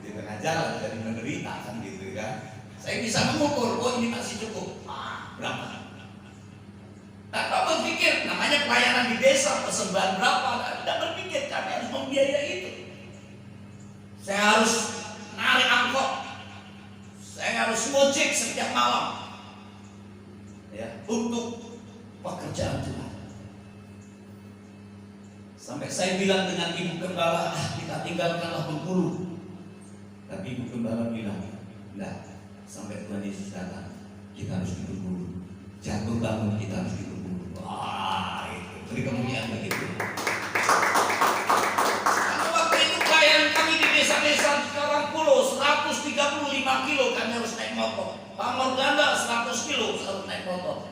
tengah jalan, jadi menderita kan gitu kan. Saya bisa mengukur, oh ini masih cukup. Berapa? Tak berpikir, namanya pelayanan di desa, persembahan berapa? Tidak berpikir, kami harus membiayai itu. Saya harus narik angkot, saya harus ngojek setiap malam, ya, untuk pekerjaan Tuhan. Sampai saya bilang dengan Ibu Gembala, kita tinggalkanlah Bengkulu. Tapi Ibu Gembala bilang, enggak, sampai Tuhan Yesus datang, kita harus di Bengkulu. Jatuh bangun, kita harus di Bengkulu. Wah, itu beri kemuliaan begitu. Karena waktu itu klien kami di desa-desa di Karangpulo 135 kilo kami harus naik motor. Pamor Ganda 100 kilo harus naik motor.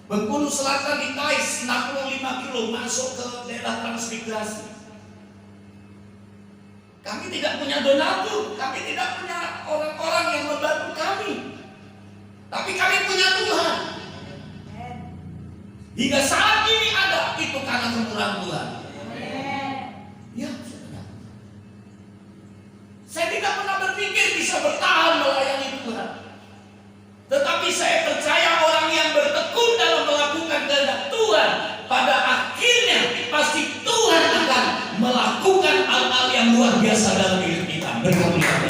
Bengkulu Selatan di Tais 65 kilo masuk ke daerah transmigrasi. Kami tidak punya donatur, kami tidak punya orang-orang yang membantu kami. Tapi kami punya Tuhan. Hingga saat ini ada, itu karena kemurahan Tuhan. Ya, saudara. Saya tidak pernah berpikir bisa bertahan melayani Tuhan. Tetapi saya percaya orang yang bertekun dalam melakukan kehendak Tuhan, pada akhirnya pasti Tuhan akan melakukan hal-hal yang luar biasa dalam hidup kita. Berkali-kali.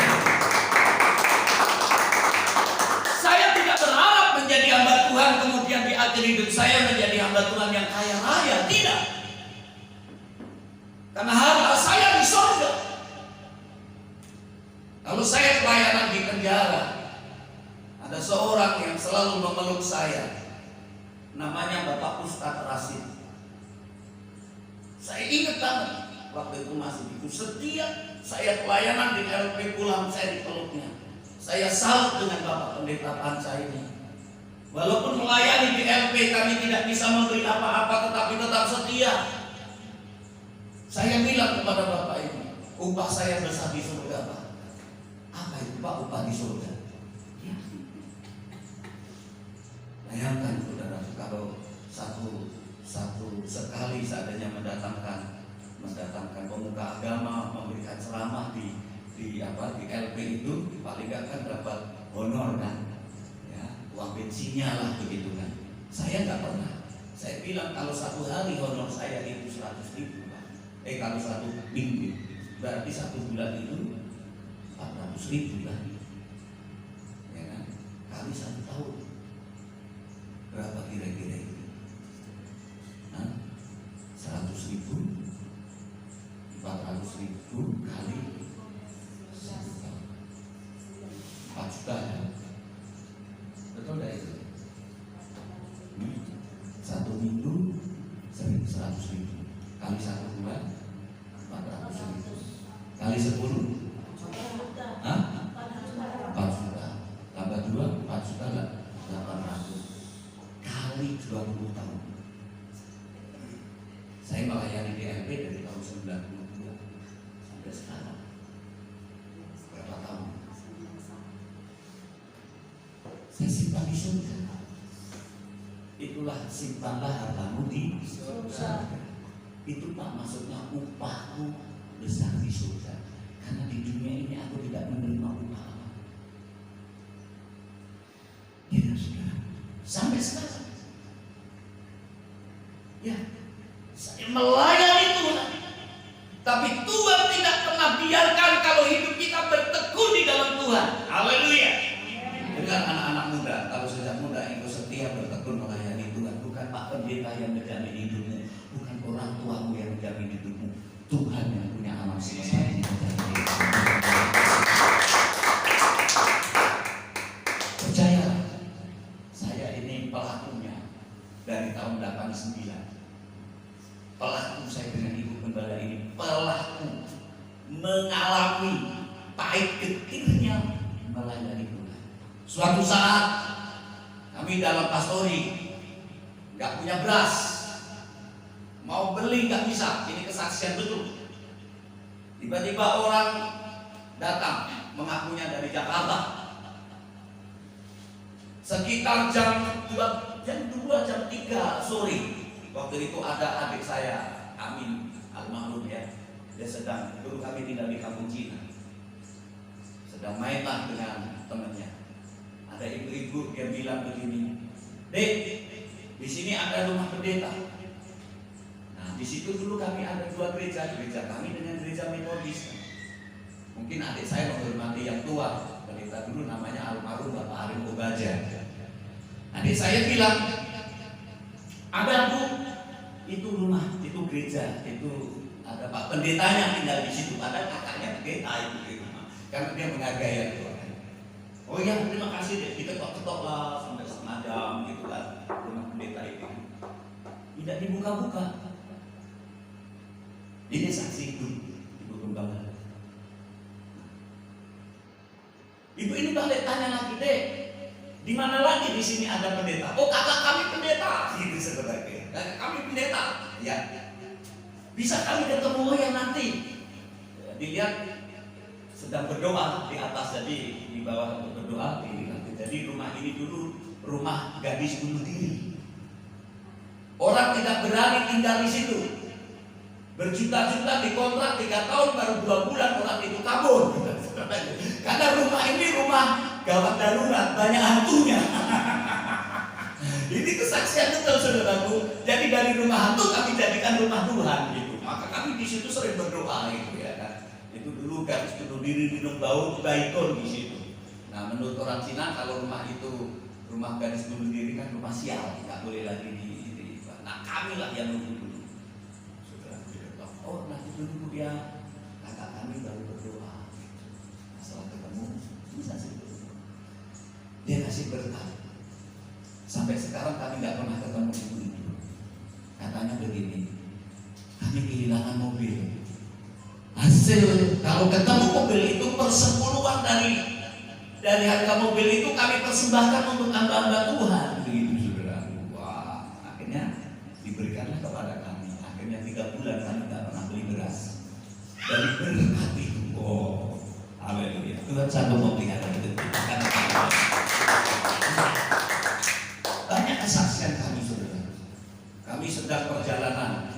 Saya tidak berharap menjadi hamba Tuhan kemudian di akhir hidup saya menjadi hamba Tuhan yang kaya raya. Tidak. Karena harta saya di surga. Kalau saya pelayanan di penjara, ada seorang yang selalu memeluk saya, namanya Bapak Ustadz Rasid. Saya ingat banget waktu itu masih itu, setiap saya pelayanan di LP pulang saya dipeluknya. Saya salut dengan Bapak Pendeta Panca ini. Walaupun melayani di LP kami tidak bisa memberi apa-apa, tetapi tetap setia. Saya bilang kepada Bapak ini, upah saya besar di surga, Pak. Apa itu Pak, upah di surga? Ya. Bayangkan saudara, kalau satu sekali seadanya mendatangkan pemuka agama, memberikan ceramah di LP itu, paling nggak kan dapat honor kan, ya, uang bensinnya lah begitu kan. Saya nggak pernah. Saya bilang kalau satu hari honor saya itu 100.000 Pak. Kalau 1 minggu berarti 1 bulan itu 400.000 kan, ya kan? Kali 1 tahun berapa kira-kira itu? 100.000, 400.000 kali 4 juta ya. Betul tidak itu? 1 minggu 100.000 kali 1 bulan 400.000 kali 10 Hah? 4 juta tambah 2 4 juta lah 800 kali 20 tahun. Saya melayani di LP dari tahun 92 sampai sekarang. Berapa tahun? Saya simpan di surga. Itulah simpanlah hartamu di surga. Itu Pak maksudnya upahku besar di surga. Karena di dunia ini aku tidak menerima upah apa. Ya saudara. Sampai sekarang. Ya. Saya melayani Tuhan, tapi Tuhan tidak pernah biarkan kalau hidup kita bertekun di dalam Tuhan. Haleluya. Dengar anak-anak muda, kalau sejak muda engkau setia bertekun melayani Tuhan, bukan Pak Pendeta yang menjamin hidupmu, bukan orang tuamu yang menjamin hidupmu, Tuhan yang punya alam semesta ini menjamin hidupmu. Percayalah, saya ini pelakunya dari tahun 89. Pelaku saya dengan Ibu Gembala ini, pelaku mengalami pahit getirnya melayani Tuhan. Suatu saat kami dalam pastori nggak punya beras, mau beli nggak bisa. Ini kesaksian betul. Tiba-tiba orang datang mengakunya dari Jakarta. Sekitar jam 2, jam 3 sore. Waktu itu ada adik saya, Amin, almarhum ya. Dia sedang, dulu kami tinggal di kampung Cina. Sedang mainlah dengan temannya. Ada ibu-ibu yang bilang begini, Dek, di sini ada rumah pendeta. Nah, di situ dulu kami ada 2 gereja kami dengan gereja Metodis. Mungkin adik saya menghormati yang tua, pendeta dulu namanya almarhum Bapak Arim Obaja. Adik saya bilang, ada Bu, itu rumah, itu gereja, itu ada Pak pendetanya tinggal di situ, ada kakaknya pendeta itu di rumah, karena dia menghargai itu. Oh ya, terima kasih deh, kita ketok lah sampai 1/2 jam gitu kan, rumah pendeta itu tidak dibuka-buka. Ini saksi Ibu Gembala. Ibu ini balik tanya lagi, Dek, di mana lagi di sini ada pendeta? Oh, kakak kami pendeta, gitu sebenarnya. Kakak kami pendeta, ya. Bisa kami ketemu yang nanti? Dilihat sedang berdoa di atas, jadi di bawah untuk berdoa di lantai. Jadi rumah ini dulu rumah gadis bunuh diri. Orang tidak berani tinggal di situ. Berjuta-juta dikontrak 3 tahun, baru 2 bulan orang itu kabur. Karena rumah ini rumah gawat darurat, banyak hantunya. Ini kesaksian betul saudaraku. Jadi dari rumah hantu kami jadikan rumah Tuhan gitu. Maka kami di situ sering berdoa gitu ya kan. Itu dulu gadis bunuh diri minum bau baikon di situ. Nah menurut orang Cina kalau rumah itu rumah gadis bunuh diri kan rumah sial, nggak boleh lagi di. Nah kami lah yang dulu. Oh nanti dulu dia kakak kami baru berdoa. Setelah ketemu bisa sih. Dia kasih berkat. Sampai sekarang kami nggak pernah ketemu ibu itu. Katanya begini, kami kehilangan mobil. Hasil kalau ketemu mobil itu persepuluhan dari harga mobil itu kami persembahkan untuk hamba-hamba Tuhan. Begitu saudara. Wah, akhirnya diberikanlah kepada kami. Akhirnya 3 bulan kami nggak pernah beli beras. Dari berkat itu, oh, haleluya. Tuhan sanggup memberikan itu. Banyak kesaksian kami saudara. Kami sedang perjalanan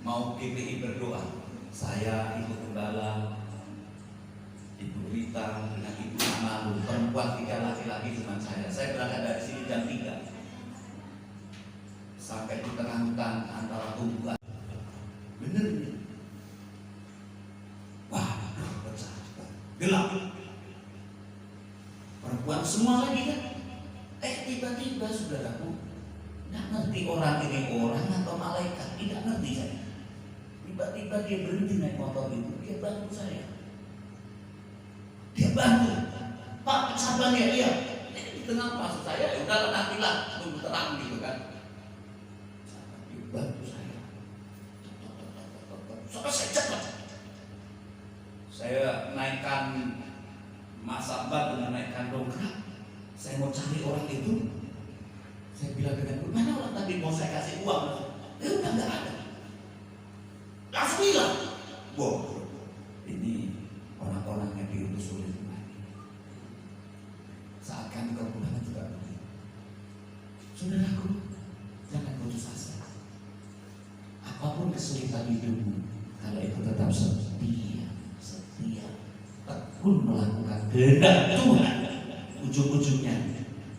mau GPI berdoa. Saya, Ibu Gembala, Ibu Rita, dengan Ibu Amalu, perempuan 3 laki-laki cuma saya. Saya berangkat dari sini jam 3 sampai di tengah hutan antara tumbuhan. Bener nih. Wah, pecah, gelap. Perempuan semua lagi kan. Tiba-tiba saudaraku, nggak ngerti orang ini orang atau malaikat, tidak ngerti saya. Tiba-tiba dia berhenti naik motor itu, dia bantu saya. Dia bantu, Pak sabar ya, iya. Di tengah maksud saya, ya udah nantilah tunggu terang gitu kan. Dia bantu saya. Sampai saya cepat. Saya naikkan masabat dengan naikkan dongkrak. Saya mau cari orang itu. Saya bilang dengan dia, mana orang tadi mau saya kasih uang? Udah nggak ada. Langsung hilang. Wow, ini orang-orang yang diutus oleh Tuhan. Saat kami kekurangan juga begitu. Saudaraku, jangan putus asa. Apapun kesulitan hidupmu, kalau itu tetap setia, tekun melakukan kehendak Tuhan, ujung-ujungnya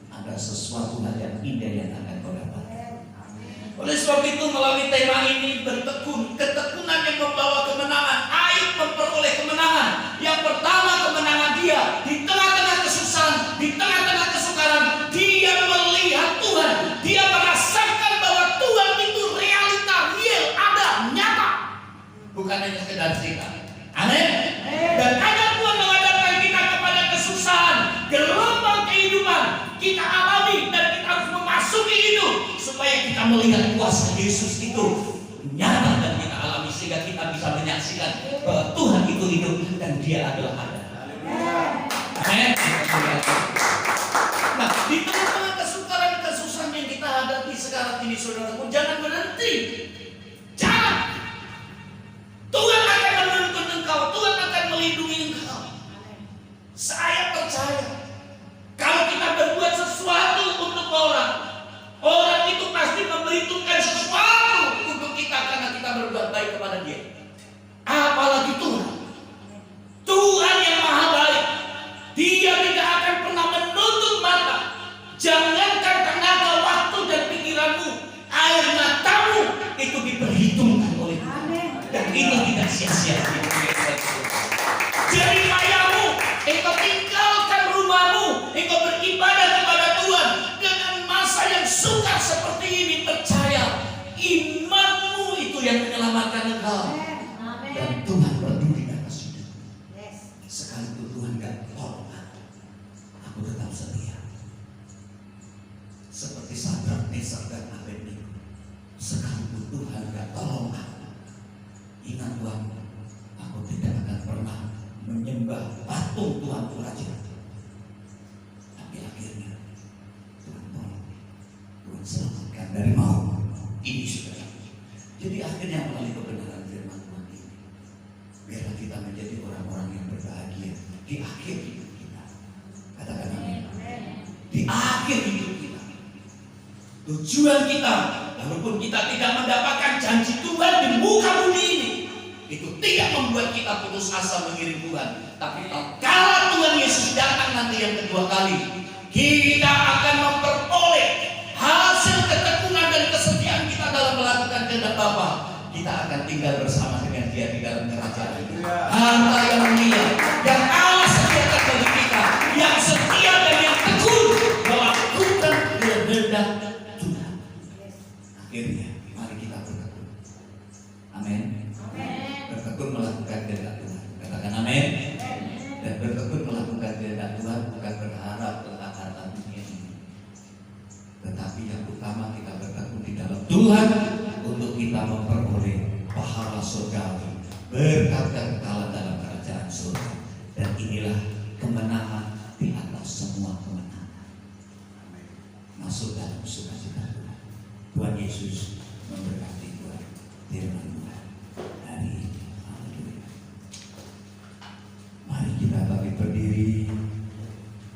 ada sesuatu hal yang indah yang akan kau dapatkan. Oleh sebab itu melalui tema ini bertekun, ketekunan yang membawa kemenangan. Ayub memperoleh kemenangan. Yang pertama kemenangan dia di tengah-tengah kesusahan, di tengah-tengah kesukaran, dia melihat Tuhan. Dia merasakan bahwa Tuhan itu realita, real, ada, nyata, bukan hanya sekedar cerita. Amin. Dan ada Tuhan menghadapkan kita kepada kesusahan, gelombang kehidupan kita alami, dan kita harus memasuki itu supaya kita melihat kuasa Yesus itu nyata dan kita alami, sehingga kita bisa menyaksikan bahwa Tuhan itu hidup dan Dia adalah ada. Amin. Nah, di tengah-tengah kesukaran dan kesusahan yang kita hadapi sekarang ini, saudaraku, jangan berhenti. Jangan. Tuhan akan menuntun engkau, Tuhan akan melindungi engkau. Saya percaya kalau kita berbuat sesuatu untuk orang, orang itu pasti memperhitungkan sesuatu untuk kita karena kita berbuat baik kepada dia. Apalagi Tuhan. Tuhan yang maha baik. Dia tidak akan pernah menutup mata. Jangankan tenaga, waktu dan pikiranmu, air matamu itu diperhitungkan oleh Tuhan. Dan itu tidak sia-sia. Jadi payamu, engkau tinggalkan rumahmu, engkau beribadah kepada Tuhan dengan masa yang sukar seperti ini. Percaya, imanmu itu yang menyelamatkan engkau. Dan Tuhan peduli atas hidup. Sekalipun Tuhan gak tolong aku tetap setia. Seperti Sadrak, Mesak dan Abednego. Sekalipun Tuhan gak tolong aku, ingat Tuhan, aku tidak akan pernah menyembah patung Tuhan Raja. Tapi akhirnya Tuhan tolong, Tuhan selamatkan dari maut. Ini saudara. Jadi akhirnya melalui kebenaran firman Tuhan ini, biarlah kita menjadi orang-orang yang berbahagia di akhir hidup kita. Katakan amin. Di akhir hidup kita, tujuan kita, walaupun kita tidak mendapatkan janji Tuhan di muka bumi ini, itu tidak membuat kita putus asa mengiring Tuhan. Tapi kalau Tuhan Yesus datang nanti yang kedua kali, kita akan memperoleh hasil ketekunan dan kesetiaan kita dalam melakukan kehendak Bapa. Kita akan tinggal bersama dengan Dia di dalam kerajaan itu. Harta yang mulia yang Allah sediakan bagi kita, yang setia dan yang tekun melakukan kehendak Tuhan. Akhirnya, mari kita bertekun. Amin. Bertekun melakukan kehendak Tuhan. Katakan amin. Dan bertekun melakukan kehendak Tuhan bukan berharap tentang harta dunia ini, tetapi yang utama kita bertekun di dalam Tuhan untuk kita memperoleh pahala surgawi, berkat kekekalan dalam kerajaan surga. Dan inilah kemenangan di atas semua kemenangan. Masuk dalam sukacita Tuhan. Tuhan Yesus memberkati Tuhan. Firman Tuhan hari ini. Haleluya. Mari kita bangkit berdiri.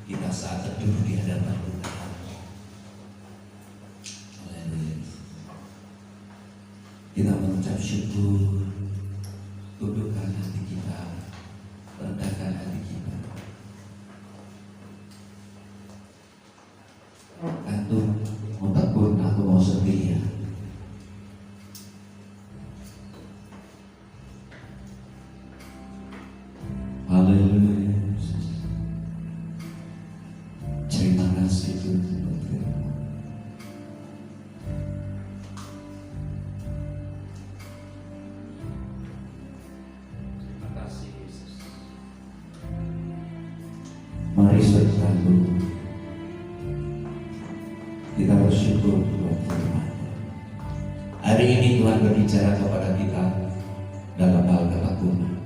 Kita saat teduh di hadapan Tuhan. Haleluya. Kita mengucap syukur. Tundukkan hati kita, rendahkan hati kita. Kantung mutakun aku mau setia. Haleluya. Terima kasih Tuhan. Mari bersatu kita bersyukur buat firman. Hari ini Tuhan berbicara kepada kita dalam hal ketekunan.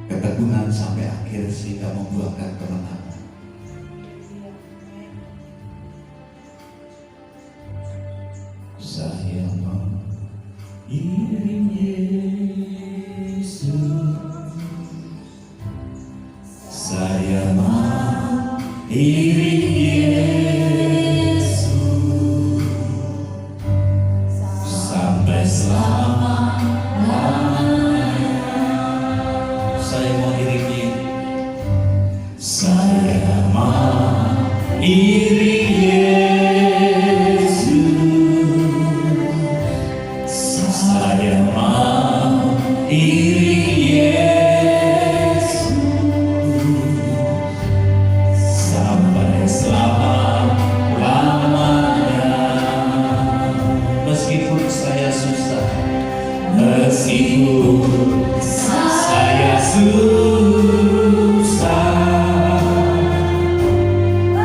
Ketekunan sampai akhir sehingga membuahkan kemenangan. Saya mau iring Yesus. Saya mau iring Yesus sampai selama-lamanya. Saya mau iring Yesus. Saya mau iring Yesus. Saya mau iring Yesus sampai selama-lamanya. Meskipun saya susah, meskipun saya susah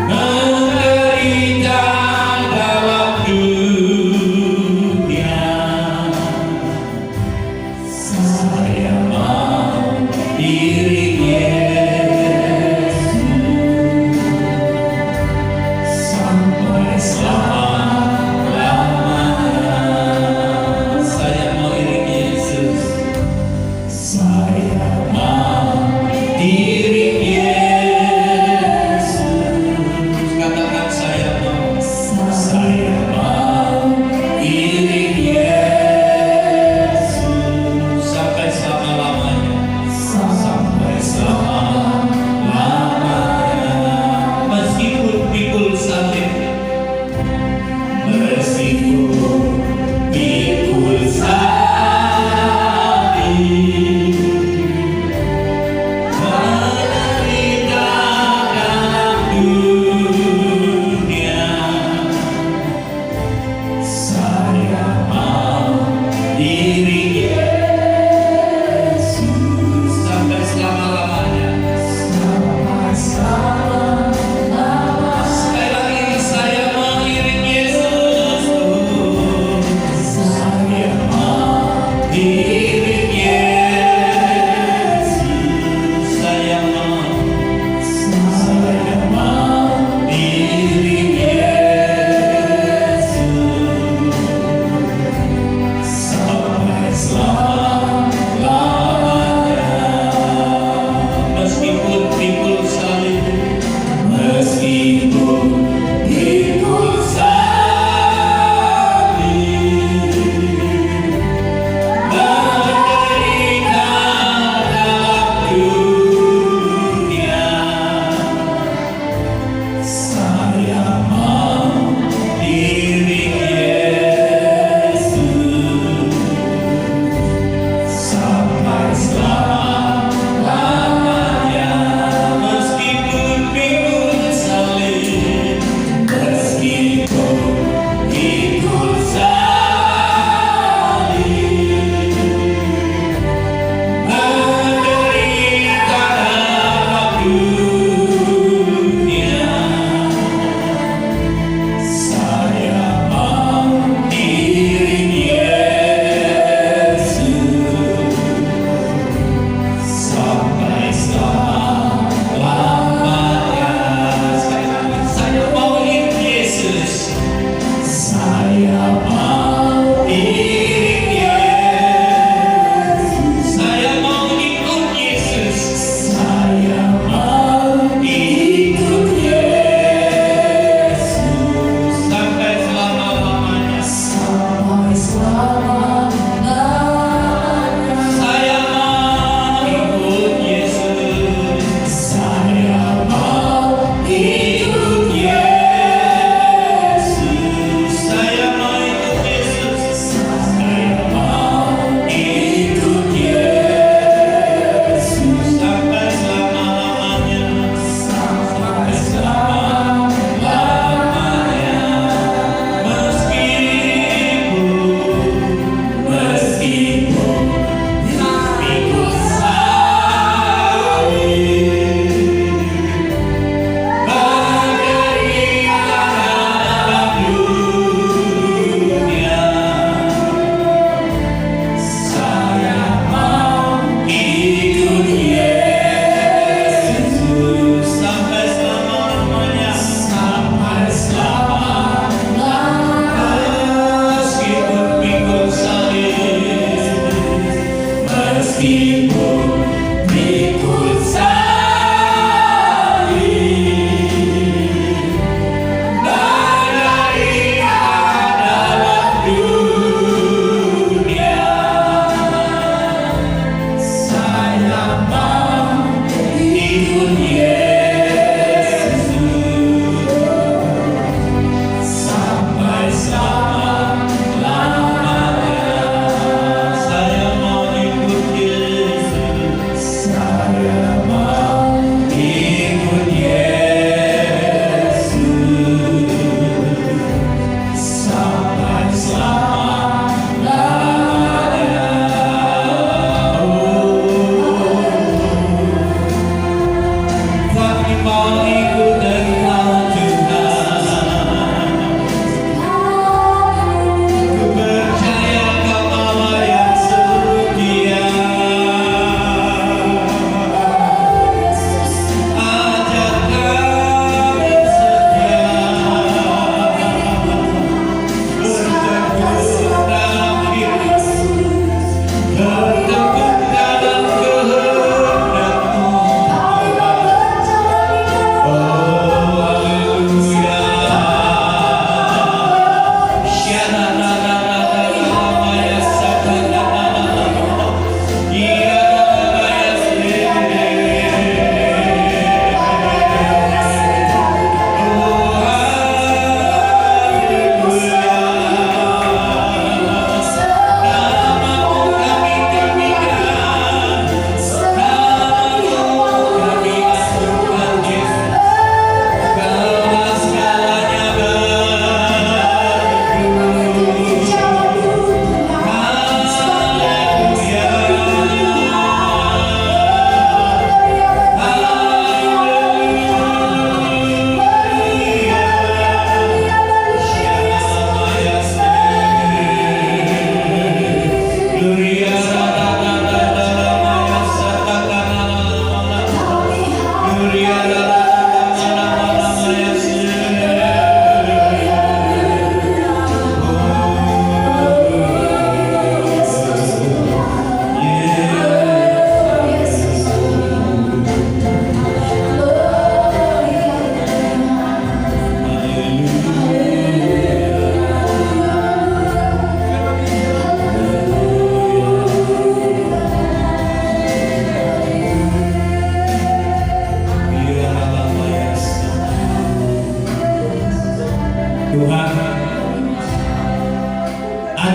menerima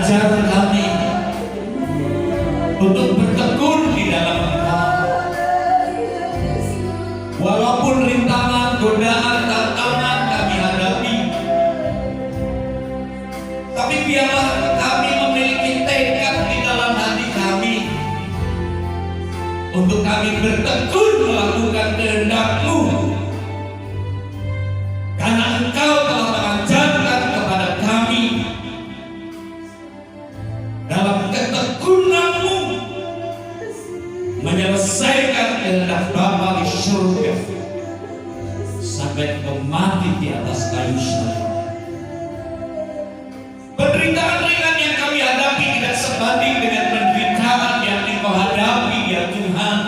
ajar kami untuk bertekun di dalam Engkau. Walaupun rintangan, godaan, tantangan kami hadapi, tapi biarlah kami memiliki tekad di dalam hati kami untuk kami bertekun melakukan kehendak-Mu, karena Engkau telah mengajarkan kepada kami dalam ketekunan-Mu menyelesaikan kehendak Bapa di surga sampai Engkau mati di atas kayu salib. Penderitaan ringan yang kami hadapi tidak sebanding dengan penderitaan yang Engkau hadapi ya Tuhan.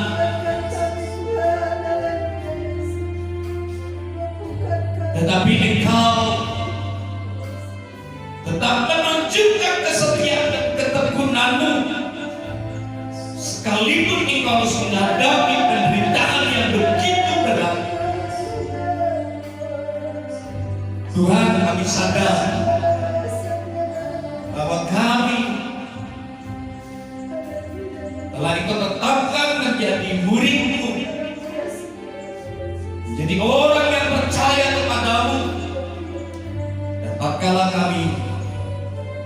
Tetapi Engkau tetap menunjukkan kesetiaan dan ketekunan-Mu sekalipun Engkau harus menghadapi penderitaan yang begitu berat. Tuhan, kami sadar bahwa kami telah Engkau tetapkan menjadi murid-Mu, menjadi orang yang percaya kepada-Mu. Dan tatkala kami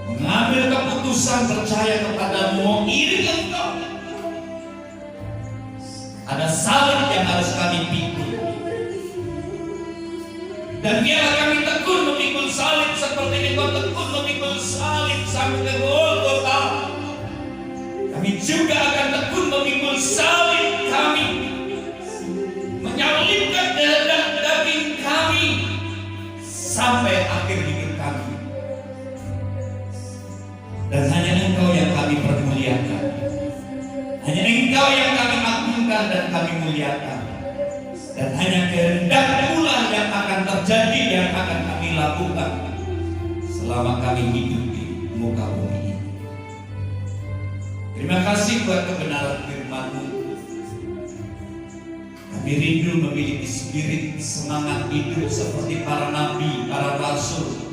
mengambil keputusan percaya kepada-Mu, mau iring Engkau, ada salib yang harus kami pikul. Dan biarlah kami tekun memikul salib seperti Engkau tekun memikul salib sampai ke Golgota. Kami juga akan tekun memikul salib kami, menyalibkan kehendak daging kami sampai akhir hidup kami. Dan hanya Engkau yang kami permuliakan, hanya Engkau yang kami agungkan dan kami muliakan. Dan hanya kehendak-Mu lah yang akan terjadi, yang akan kami lakukan selama kami hidup di muka bumi ini. Terima kasih buat kebenaran firman-Mu. Kami rindu memiliki spirit semangat hidup seperti para nabi, para rasul.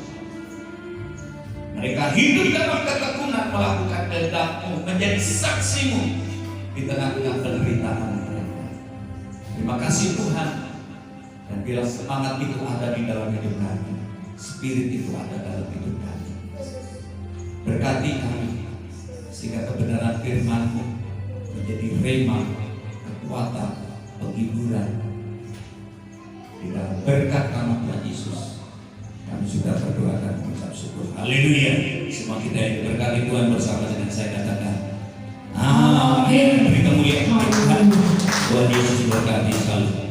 Mereka hidup dalam ketekunan melakukan kehendak-Mu, menjadi saksi-Mu di tengah-tengah penderitaan mereka. Terima kasih Tuhan. Dan bila semangat itu ada di dalam hidup kami, spirit itu ada dalam hidup kami, berkati kami sehingga kebenaran firman-Mu menjadi rema, kekuatan, penghiburan. Di dalam berkat nama Tuhan Yesus kami sudah berdoa dan mengucap syukur. Haleluya. Semua kita yang diberkati Tuhan bersama dengan saya katakan amin. Beri kemuliaan Tuhan. Tuhan Yesus berkati selalu.